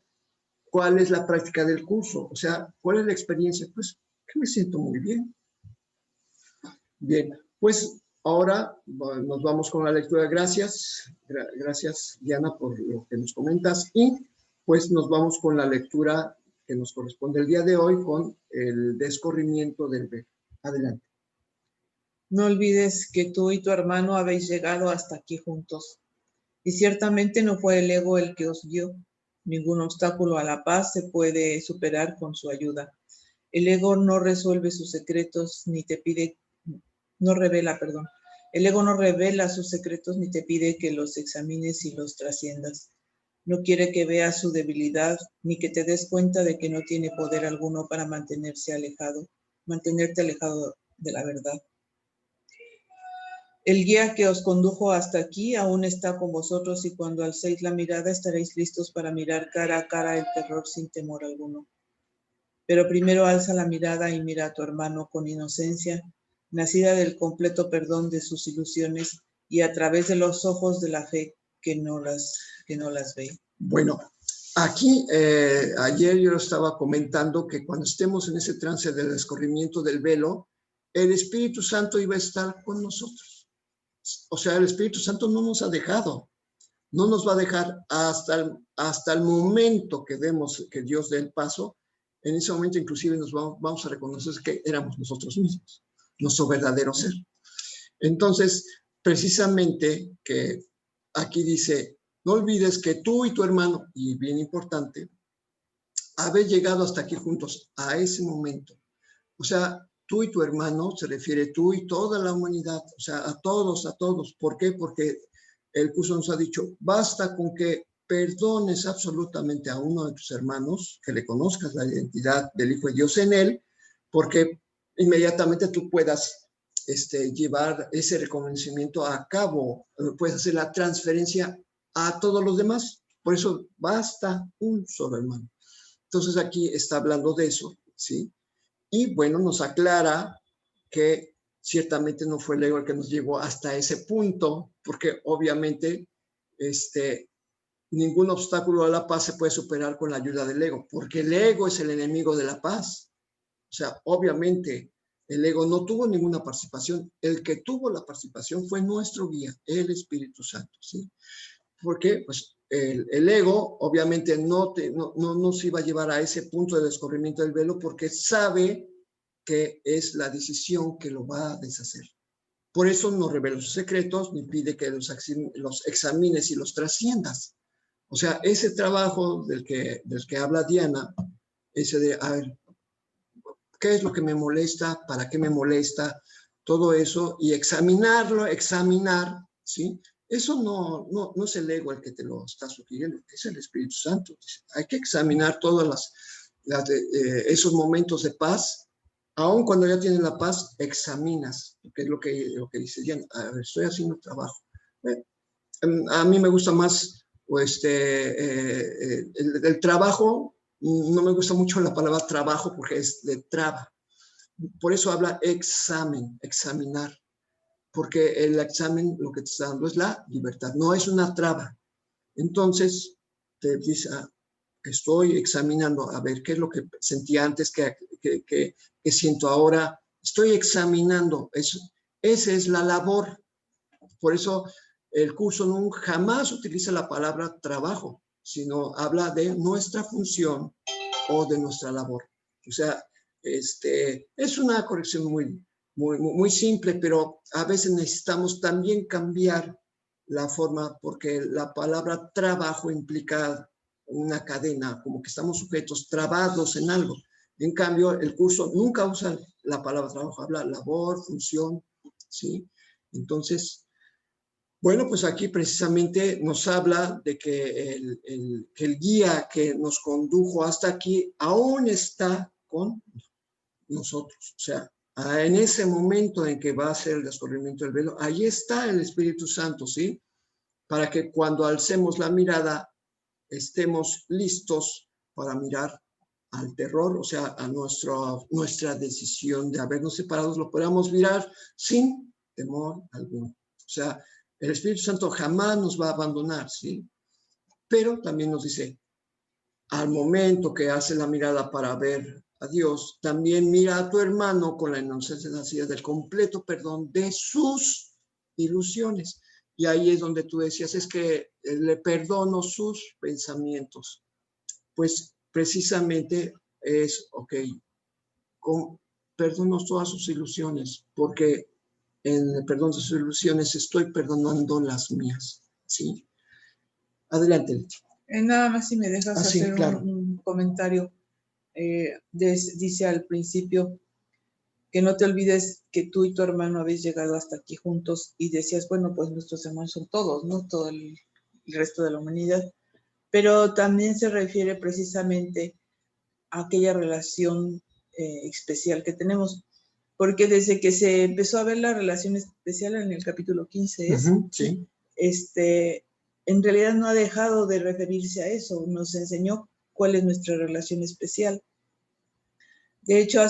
cuál es la práctica del curso, o sea, cuál es la experiencia. Pues que me siento muy bien. Bien, pues ahora nos vamos con la lectura. Gracias, gracias Diana por lo que nos comentas y pues nos vamos con la lectura que nos corresponde el día de hoy con el descorrimiento del velo. Adelante. No olvides que tú y tu hermano habéis llegado hasta aquí juntos. Y ciertamente no fue el ego el que os guió. Ningún obstáculo a la paz se puede superar con su ayuda. El ego no resuelve sus secretos ni te pide, no revela, perdón. El ego no revela sus secretos ni te pide que los examines y los trasciendas. No quiere que veas su debilidad, ni que te des cuenta de que no tiene poder alguno para mantenerte alejado de la verdad. El guía que os condujo hasta aquí aún está con vosotros y cuando alcéis la mirada estaréis listos para mirar cara a cara el terror sin temor alguno. Pero primero alza la mirada y mira a tu hermano con inocencia, nacida del completo perdón de sus ilusiones y a través de los ojos de la fe que no las ve. Bueno, aquí ayer yo estaba comentando que cuando estemos en ese trance del escurrimiento del velo, el Espíritu Santo iba a estar con nosotros. O sea, el Espíritu Santo no nos ha dejado, no nos va a dejar hasta el momento que demos, que Dios dé el paso. En ese momento inclusive nos vamos a reconocer que éramos nosotros mismos, nuestro verdadero ser. Entonces, precisamente que aquí dice, no olvides que tú y tu hermano, y bien importante, habéis llegado hasta aquí juntos, a ese momento. O sea, tú y tu hermano, se refiere tú y toda la humanidad, o sea, a todos. ¿Por qué? Porque el curso nos ha dicho, basta con que perdones absolutamente a uno de tus hermanos, que le conozcas la identidad del Hijo de Dios en él, porque inmediatamente tú puedas llevar ese reconocimiento a cabo, puedes hacer la transferencia a todos los demás. Por eso basta un solo hermano. Entonces aquí está hablando de eso, ¿sí? Y bueno, nos aclara que ciertamente no fue el ego el que nos llevó hasta ese punto, porque obviamente ningún obstáculo a la paz se puede superar con la ayuda del ego, porque el ego es el enemigo de la paz. O sea, obviamente el ego no tuvo ninguna participación. El que tuvo la participación fue nuestro guía, el Espíritu Santo, ¿sí? Porque pues el ego obviamente no nos iba a llevar a ese punto de descubrimiento del velo porque sabe que es la decisión que lo va a deshacer. Por eso no revela sus secretos ni pide que los examines y los trasciendas. O sea, ese trabajo del que habla Diana, ese de, a ver, ¿qué es lo que me molesta? ¿Para qué me molesta? Todo eso y examinar, ¿sí? Eso no es el ego el que te lo está sugiriendo, es el Espíritu Santo. Hay que examinar todos esos momentos de paz. Aún cuando ya tienes la paz, examinas, que es lo que dice Diana. A ver, estoy haciendo trabajo. A mí me gusta más el trabajo. No me gusta mucho la palabra trabajo porque es de traba. Por eso habla examinar. Porque el examen lo que te está dando es la libertad, no es una traba. Entonces, te dice, estoy examinando, a ver, qué es lo que sentí antes, qué siento ahora. Estoy examinando, esa es la labor. Por eso el curso jamás utiliza la palabra trabajo, sino habla de nuestra función o de nuestra labor. O sea, es una corrección muy simple, pero a veces necesitamos también cambiar la forma porque la palabra trabajo implica una cadena, como que estamos sujetos, trabados en algo. En cambio, el curso nunca usa la palabra trabajo, habla labor, función, ¿sí? Entonces, bueno, pues aquí precisamente nos habla de que el guía que nos condujo hasta aquí aún está con nosotros. O sea, en ese momento en que va a ser el descubrimiento del velo, ahí está el Espíritu Santo, ¿sí? Para que cuando alcemos la mirada estemos listos para mirar al terror, o sea, a nuestra decisión de habernos separados, lo podamos mirar sin temor alguno. O sea, el Espíritu Santo jamás nos va a abandonar, ¿sí? Pero también nos dice, al momento que hace la mirada para ver a Dios, también mira a tu hermano con la inocencia nacida del completo perdón de sus ilusiones. Y ahí es donde tú decías, es que le perdono sus pensamientos. Pues precisamente es, ok, perdono todas sus ilusiones, porque en el perdón de sus ilusiones estoy perdonando las mías, ¿sí? Adelante. Nada más si me dejas hacer claro. un comentario. Dice al principio que no te olvides que tú y tu hermano habéis llegado hasta aquí juntos y decías, bueno, pues nuestros hermanos son todos, ¿no? Todo el resto de la humanidad. pero también se refiere precisamente a aquella relación especial que tenemos, porque desde que se empezó a ver la relación especial en el capítulo 15, sí. En realidad no ha dejado de referirse a eso, nos enseñó cuál es nuestra relación especial. De hecho,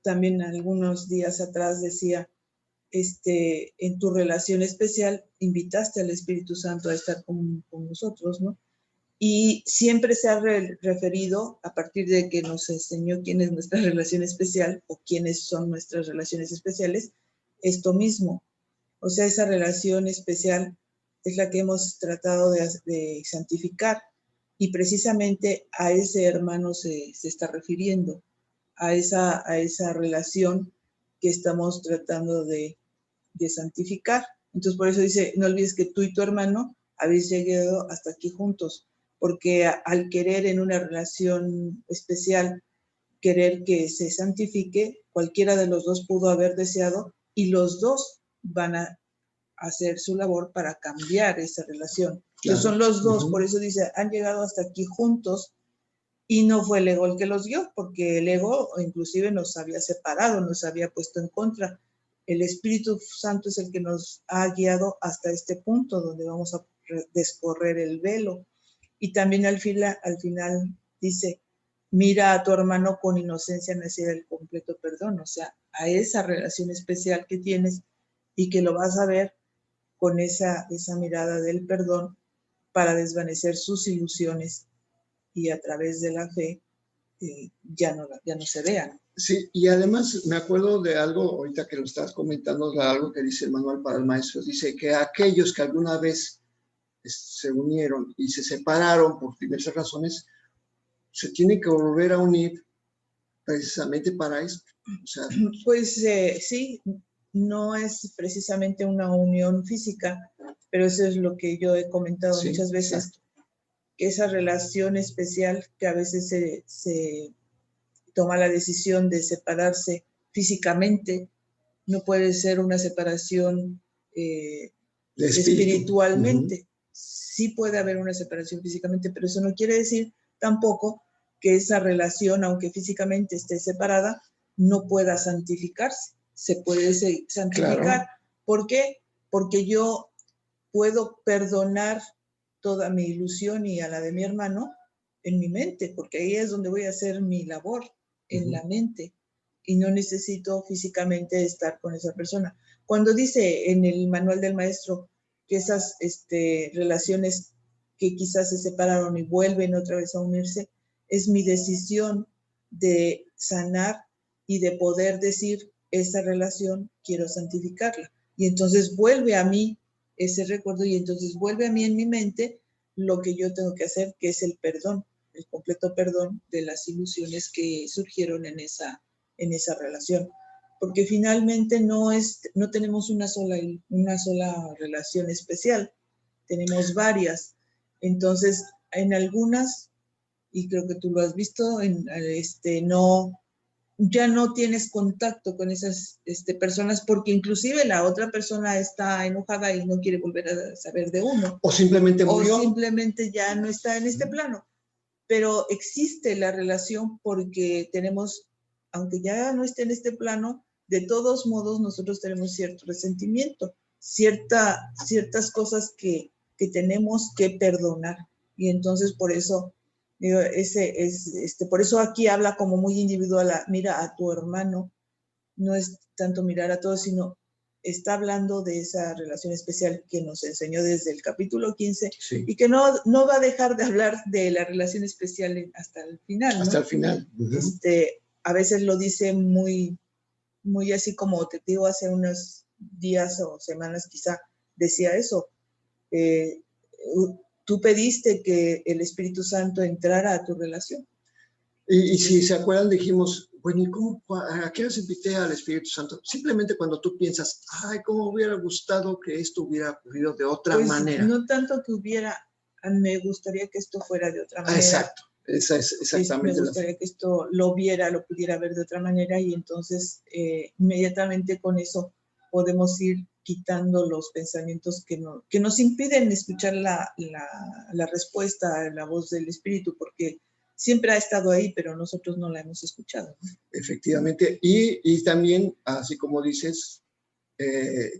también algunos días atrás decía, en tu relación especial invitaste al Espíritu Santo a estar con nosotros, ¿no? Y siempre se ha referido, a partir de que nos enseñó quién es nuestra relación especial o quiénes son nuestras relaciones especiales, esto mismo. O sea, esa relación especial es la que hemos tratado de santificar, y precisamente a ese hermano se está refiriendo, a esa relación que estamos tratando de santificar. Entonces, por eso dice, no olvides que tú y tu hermano habéis llegado hasta aquí juntos, porque al querer en una relación especial, querer que se santifique, cualquiera de los dos pudo haber deseado, y los dos van a hacer su labor para cambiar esa relación. Claro. Entonces son los dos, por eso dice, han llegado hasta aquí juntos, y no fue el ego el que los guió, porque el ego inclusive nos había separado, nos había puesto en contra. El Espíritu Santo es el que nos ha guiado hasta este punto donde vamos a descorrer el velo. Y también al final dice, mira a tu hermano con inocencia nacida del completo perdón, o sea, a esa relación especial que tienes y que lo vas a ver con esa mirada del perdón para desvanecer sus ilusiones y a través de la fe ya no se vean. Sí, y además me acuerdo de algo, ahorita que lo estás comentando, de algo que dice el manual para el maestro, dice que aquellos que alguna vez se unieron y se separaron por diversas razones, se tienen que volver a unir precisamente para esto. O sea, pues sí, no es precisamente una unión física, pero eso es lo que yo he comentado muchas veces, exacto. Que esa relación especial que a veces se toma la decisión de separarse físicamente, no puede ser una separación espiritualmente. Sí puede haber una separación físicamente, pero eso no quiere decir tampoco que esa relación, aunque físicamente esté separada, no pueda santificarse. Se puede santificar. Claro. ¿Por qué? Porque yo puedo perdonar toda mi ilusión y a la de mi hermano en mi mente, porque ahí es donde voy a hacer mi labor, en la mente, y no necesito físicamente estar con esa persona. Cuando dice en el manual del maestro que esas relaciones que quizás se separaron y vuelven otra vez a unirse, es mi decisión de sanar y de poder decir, esa relación quiero santificarla. Y entonces vuelve a mí ese recuerdo, y entonces vuelve a mí en mi mente lo que yo tengo que hacer, que es el perdón, el completo perdón de las ilusiones que surgieron en esa relación. Porque finalmente no tenemos una sola relación especial, tenemos varias. Entonces, en algunas, y creo que tú lo has visto, ya no tienes contacto con esas personas, porque inclusive la otra persona está enojada y no quiere volver a saber de uno. O simplemente murió. O simplemente ya no está en este plano. Pero existe la relación porque tenemos, aunque ya no esté en este plano, de todos modos nosotros tenemos cierto resentimiento, ciertas cosas que tenemos que perdonar. Y entonces por eso, digo, por eso aquí habla como muy individual, mira a tu hermano, no es tanto mirar a todos, sino está hablando de esa relación especial que nos enseñó desde el capítulo 15, sí. Y que no va a dejar de hablar de la relación especial hasta el final, ¿no? Hasta el final. A veces lo dice muy, muy así como te digo, hace unos días o semanas quizá decía eso. Tú pediste que el Espíritu Santo entrara a tu relación. Y si se acuerdan, dijimos, bueno, ¿y a qué nos invité al Espíritu Santo? Simplemente cuando tú piensas, ay, cómo hubiera gustado que esto hubiera ocurrido de otra manera. No tanto que me gustaría que esto fuera de otra manera. Exacto, esa es exactamente. Me gustaría que esto lo pudiera ver de otra manera, y entonces inmediatamente con eso podemos ir quitando los pensamientos que nos impiden escuchar la respuesta, la voz del Espíritu, porque siempre ha estado ahí, pero nosotros no la hemos escuchado. Efectivamente, y también, así como dices,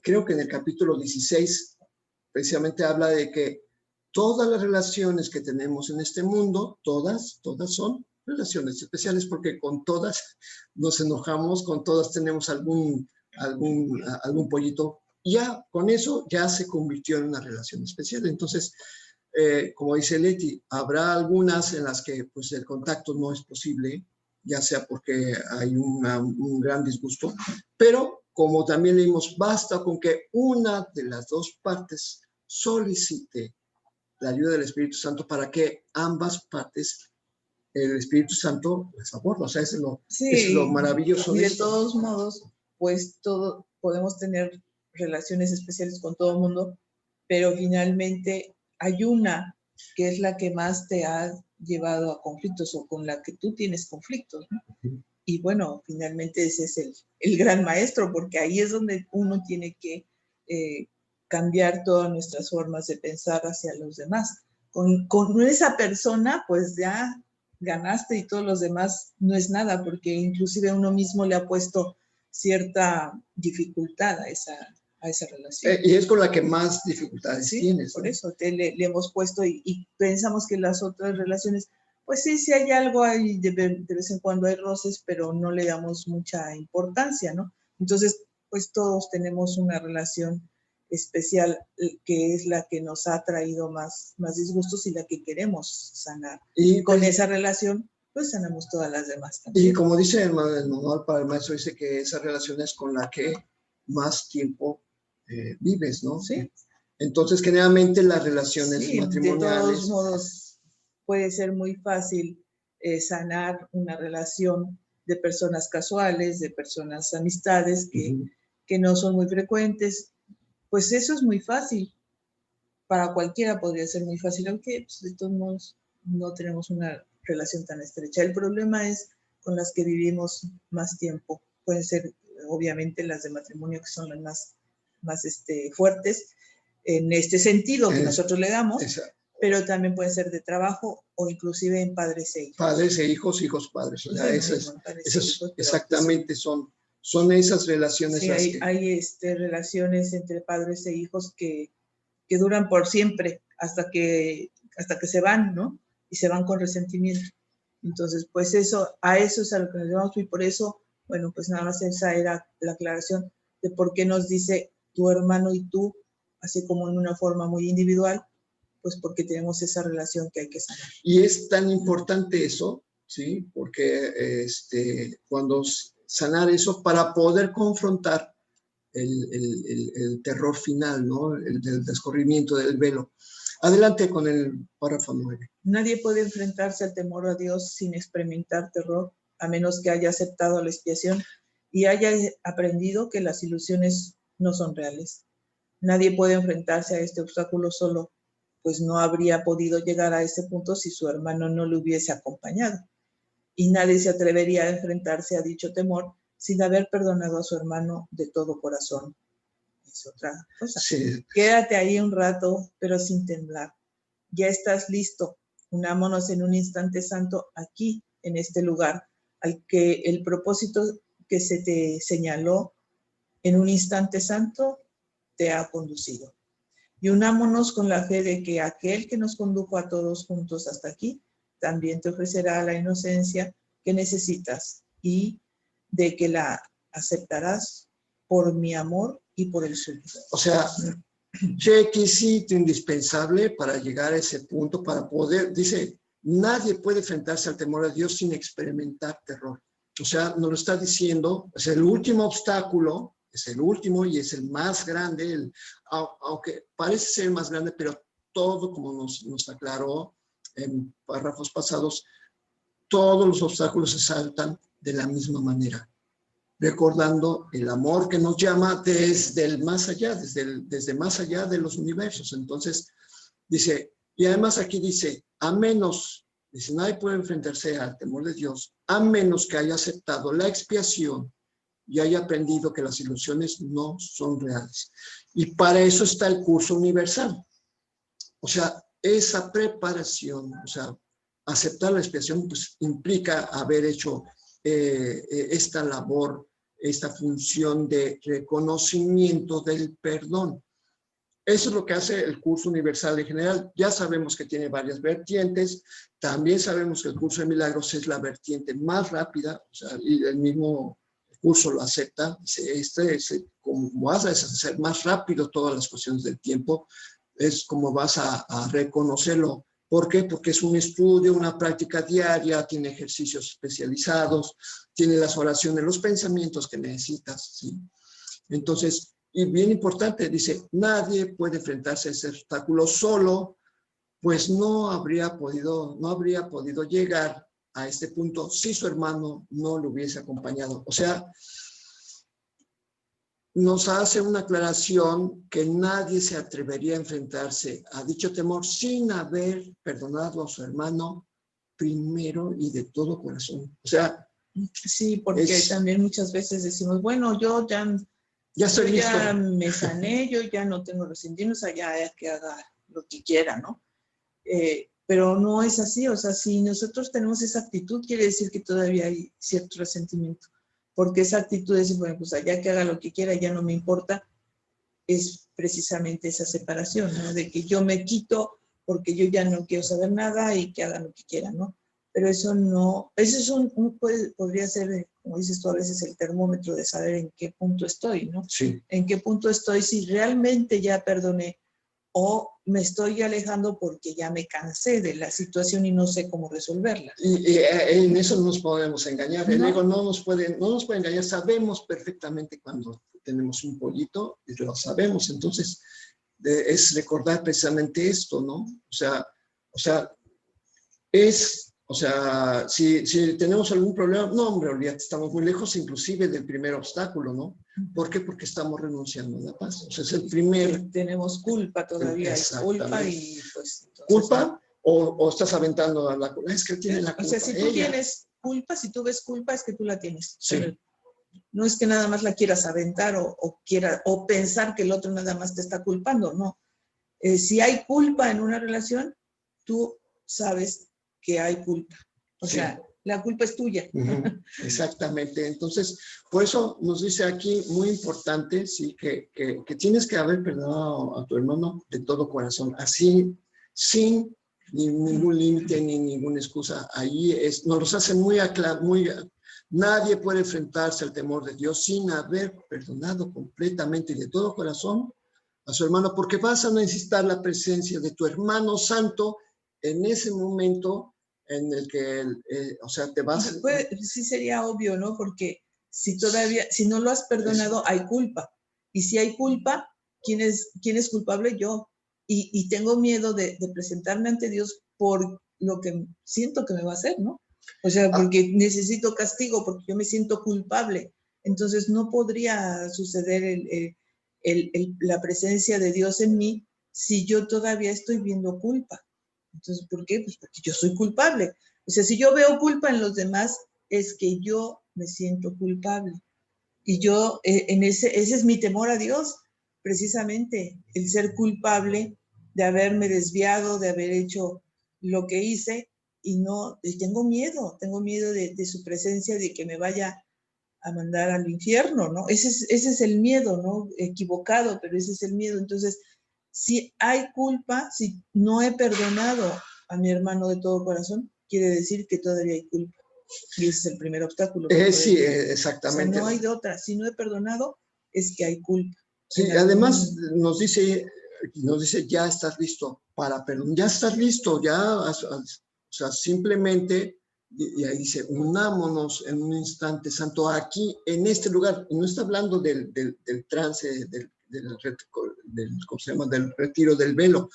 creo que en el capítulo 16 precisamente habla de que todas las relaciones que tenemos en este mundo, todas son relaciones especiales, porque con todas nos enojamos, con todas tenemos algún pollito. Ya con eso ya se convirtió en una relación especial. Entonces, como dice Leti, habrá algunas en las que pues, el contacto no es posible, ya sea porque hay un gran disgusto, pero como también leímos, basta con que una de las dos partes solicite la ayuda del Espíritu Santo para que ambas partes, el Espíritu Santo les aborda. O sea, es lo maravilloso y de de esto. todos modos, pues podemos tener relaciones especiales con todo el mundo, pero finalmente hay una que es la que más te ha llevado a conflictos o con la que tú tienes conflictos, ¿no? Y bueno, finalmente ese es el gran maestro, porque ahí es donde uno tiene que cambiar todas nuestras formas de pensar hacia los demás. Con esa persona, pues ya ganaste y todos los demás no es nada, porque inclusive uno mismo le ha puesto cierta dificultad a esa relación. Y es con la que más dificultades tienes, por ¿no? eso le hemos puesto y pensamos que las otras relaciones, pues sí hay algo ahí, de vez en cuando hay roces, pero no le damos mucha importancia, ¿no? Entonces, pues todos tenemos una relación especial que es la que nos ha traído más disgustos y la que queremos sanar. Y con esa relación, pues sanamos todas las demás también. Y como dice el manual para el maestro, dice que esa relación es con la que más tiempo vives, ¿no? Sí. Entonces, generalmente las relaciones matrimoniales... De todos modos, puede ser muy fácil sanar una relación de personas casuales, de personas amistades que no son muy frecuentes. Pues eso es muy fácil. Para cualquiera podría ser muy fácil, aunque pues, de todos modos no tenemos una relación tan estrecha. El problema es con las que vivimos más tiempo. Pueden ser, obviamente, las de matrimonio, que son las más fuertes, en este sentido que nosotros le damos, pero también puede ser de trabajo o inclusive en padres e hijos. Padres e hijos, hijos, padres. O sea, bueno, exactamente son esas relaciones. Sí, hay relaciones entre padres e hijos que duran por siempre hasta que se van, ¿no? Y se van con resentimiento. Entonces, pues a eso es a lo que nos llevamos y por eso, bueno, pues nada más esa era la aclaración de por qué nos dice tu hermano y tú, así como en una forma muy individual, pues porque tenemos esa relación que hay que sanar. Y es tan importante eso, ¿sí? Porque cuando sanar eso para poder confrontar el terror final, ¿no? El descorrimiento del velo. Adelante con el párrafo 9. Nadie puede enfrentarse al temor a Dios sin experimentar terror, a menos que haya aceptado la expiación y haya aprendido que las ilusiones no son reales. Nadie puede enfrentarse a este obstáculo solo, pues no habría podido llegar a ese punto si su hermano no le hubiese acompañado. Y nadie se atrevería a enfrentarse a dicho temor sin haber perdonado a su hermano de todo corazón. Es otra cosa. Sí. Quédate ahí un rato, pero sin temblar. Ya estás listo. Unámonos en un instante santo aquí, en este lugar, al que el propósito que se te señaló en un instante santo te ha conducido. Y unámonos con la fe de que aquel que nos condujo a todos juntos hasta aquí, también te ofrecerá la inocencia que necesitas y de que la aceptarás por mi amor y por el suyo. O sea, requisito indispensable para llegar a ese punto, para poder, dice, nadie puede enfrentarse al temor a Dios sin experimentar terror. O sea, nos lo está diciendo, es el último obstáculo, es el último y es el más grande, aunque parece ser el más grande, pero todo, como nos aclaró en párrafos pasados, todos los obstáculos se saltan de la misma manera, recordando el amor que nos llama desde el más allá, desde más allá de los universos. Entonces, dice, y además aquí dice, nadie puede enfrentarse al temor de Dios, a menos que haya aceptado la expiación y haya aprendido que las ilusiones no son reales. Y para eso está el curso universal. O sea, esa preparación, o sea, aceptar la expiación, pues implica haber hecho esta labor, esta función de reconocimiento del perdón. Eso es lo que hace el curso universal en general. Ya sabemos que tiene varias vertientes. También sabemos que el curso de milagros es la vertiente más rápida. O sea, y el mismo curso lo acepta. Dice, como vas a hacer más rápido todas las cuestiones del tiempo, es como vas a reconocerlo. ¿Por qué? Porque es un estudio, una práctica diaria, tiene ejercicios especializados, tiene las oraciones, los pensamientos que necesitas, ¿sí? Entonces, y bien importante, dice, nadie puede enfrentarse a ese obstáculo solo, pues no habría podido llegar a este punto si su hermano no lo hubiese acompañado. O sea, nos hace una aclaración que nadie se atrevería a enfrentarse a dicho temor sin haber perdonado a su hermano primero y de todo corazón. O sea, sí, porque también muchas veces decimos, bueno, yo estoy listo. Ya me sané, yo ya no tengo resentimientos, allá que haga lo que quiera, ¿no? Pero no es así, o sea, si nosotros tenemos esa actitud, quiere decir que todavía hay cierto resentimiento, porque esa actitud es, bueno, pues allá que haga lo que quiera, ya no me importa, es precisamente esa separación, ¿no? De que yo me quito porque yo ya no quiero saber nada y que hagan lo que quieran, ¿no? Pero eso no, eso es podría ser, como dices tú, a veces el termómetro de saber en qué punto estoy, ¿no? Sí. En qué punto estoy, si realmente ya perdoné o me estoy alejando porque ya me cansé de la situación y no sé cómo resolverla. Y en eso no nos podemos engañar. El ego no nos puede engañar. Sabemos perfectamente cuando tenemos un pollito, y lo sabemos. Entonces, es recordar precisamente esto, ¿no? O sea, si tenemos algún problema, no, hombre, olvídate, estamos muy lejos inclusive del primer obstáculo, ¿no? ¿Por qué? Porque estamos renunciando a la paz. O sea, es el primer... Tenemos culpa todavía, hay culpa y pues... Entonces, ¿culpa? O estás aventando a la culpa. Es que él tiene la culpa. O sea, si tú tienes culpa, si tú ves culpa, es que tú la tienes. Sí. Pero no es que nada más la quieras aventar o pensar que el otro nada más te está culpando, no. Si hay culpa en una relación, tú sabes que hay culpa. O sea, la culpa es tuya. Exactamente. Entonces, por eso nos dice aquí, muy importante, sí, que tienes que haber perdonado a tu hermano de todo corazón, así, sin ningún límite ni ninguna excusa. Ahí nos los hace muy nadie puede enfrentarse al temor de Dios sin haber perdonado completamente y de todo corazón a su hermano, porque vas a necesitar la presencia de tu hermano santo en ese momento en el que, o sea, te vas... Pues, sí sería obvio, ¿no? Porque si no lo has perdonado, hay culpa. Y si hay culpa, ¿quién es culpable? Yo. Y tengo miedo de presentarme ante Dios por lo que siento que me va a hacer, ¿no? O sea, porque necesito castigo, porque yo me siento culpable. Entonces no podría suceder la presencia de Dios en mí si yo todavía estoy viendo culpa. Entonces, ¿por qué? Pues porque yo soy culpable. O sea, si yo veo culpa en los demás, es que yo me siento culpable. Y yo, ese es mi temor a Dios, precisamente, el ser culpable de haberme desviado, de haber hecho lo que hice, y tengo miedo de su presencia, de que me vaya a mandar al infierno, ¿no? Ese es el miedo, ¿no? Equivocado, pero ese es el miedo. Entonces, si hay culpa, si no he perdonado a mi hermano de todo corazón, quiere decir que todavía hay culpa. Y ese es el primer obstáculo. Sí, exactamente. O sea, no hay de otra. Si no he perdonado, es que hay culpa. Sí, además nos dice, ya estás listo para perdonar, ya estás listo, ya, o sea, simplemente, y ahí dice, unámonos en un instante santo aquí, en este lugar, y no está hablando del trance, ¿cómo se llama?, del retiro del velo,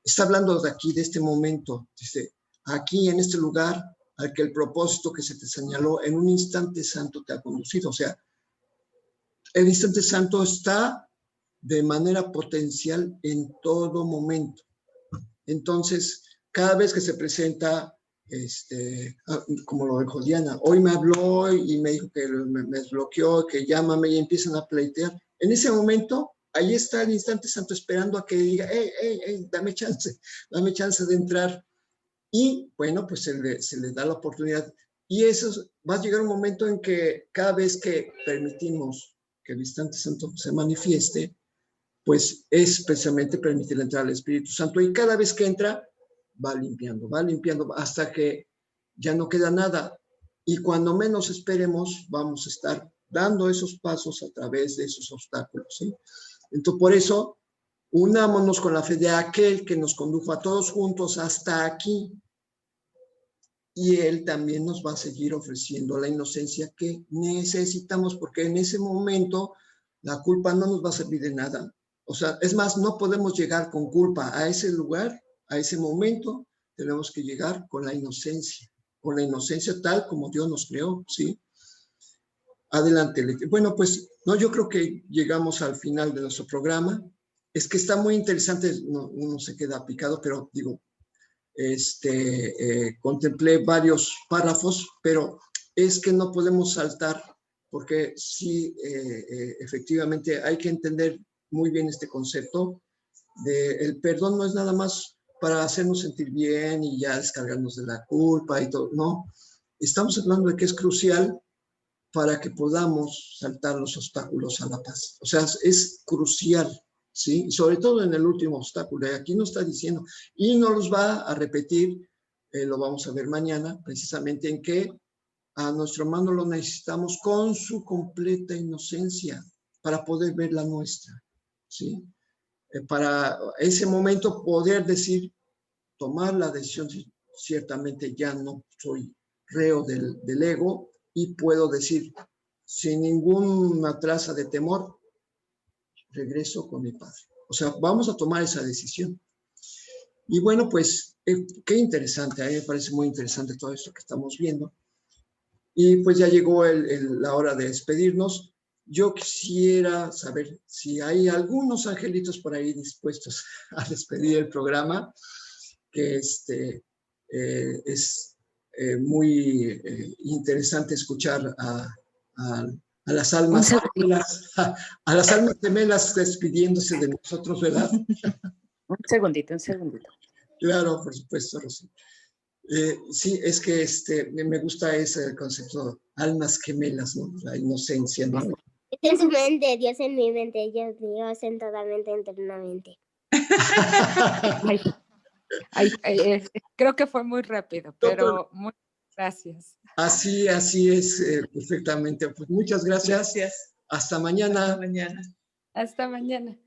está hablando de aquí, de este momento, dice, aquí en este lugar, al que el propósito que se te señaló en un instante santo te ha conducido, o sea, el instante santo está de manera potencial en todo momento. Entonces, cada vez que se presenta como lo dijo Diana, hoy me habló y me dijo que me desbloqueó, que llámame y empiezan a pleitear. En ese momento, ahí está el instante santo esperando a que diga, hey, dame chance de entrar. Y bueno, pues se le da la oportunidad. Y eso va a llegar un momento en que cada vez que permitimos que el instante santo se manifieste, pues es precisamente permitir la entrada al Espíritu Santo. Y cada vez que entra, va limpiando hasta que ya no queda nada. Y cuando menos esperemos, vamos a estar dando esos pasos a través de esos obstáculos, ¿sí? Entonces, por eso, unámonos con la fe de aquel que nos condujo a todos juntos hasta aquí. Y Él también nos va a seguir ofreciendo la inocencia que necesitamos, porque en ese momento la culpa no nos va a servir de nada. O sea, es más, no podemos llegar con culpa a ese lugar, a ese momento. Tenemos que llegar con la inocencia tal como Dios nos creó, ¿sí? Adelante. Bueno, pues, no, yo creo que llegamos al final de nuestro programa. Es que está muy interesante, uno se queda picado, pero digo, contemplé varios párrafos, pero es que no podemos saltar, porque sí, efectivamente hay que entender muy bien este concepto de el perdón. No es nada más para hacernos sentir bien y ya descargarnos de la culpa y todo, no. Estamos hablando de que es crucial para que podamos saltar los obstáculos a la paz. O sea, es crucial, ¿sí? Y sobre todo en el último obstáculo. Aquí nos está diciendo, y no los va a repetir, lo vamos a ver mañana, precisamente en que a nuestro hermano lo necesitamos con su completa inocencia para poder ver la nuestra, ¿sí? Para ese momento poder decir, tomar la decisión, ciertamente ya no soy reo del ego, y puedo decir, sin ninguna traza de temor, regreso con mi Padre. O sea, vamos a tomar esa decisión. Y bueno, pues, qué interesante, a mí me parece muy interesante todo esto que estamos viendo. Y pues ya llegó la hora de despedirnos. Yo quisiera saber si hay algunos angelitos por ahí dispuestos a despedir el programa, que es muy interesante escuchar a las almas gemelas, a las almas gemelas despidiéndose de nosotros, ¿verdad? Un segundito. Claro, por supuesto, Rosy. Sí, es que me gusta ese concepto, almas gemelas, ¿no? La inocencia, ¿no? En su mente, Dios en mi mente, Dios en toda mente, eternamente. Creo que fue muy rápido, pero muchas gracias. Así es, perfectamente. Pues muchas gracias. Gracias. Hasta mañana. Hasta mañana. Hasta mañana.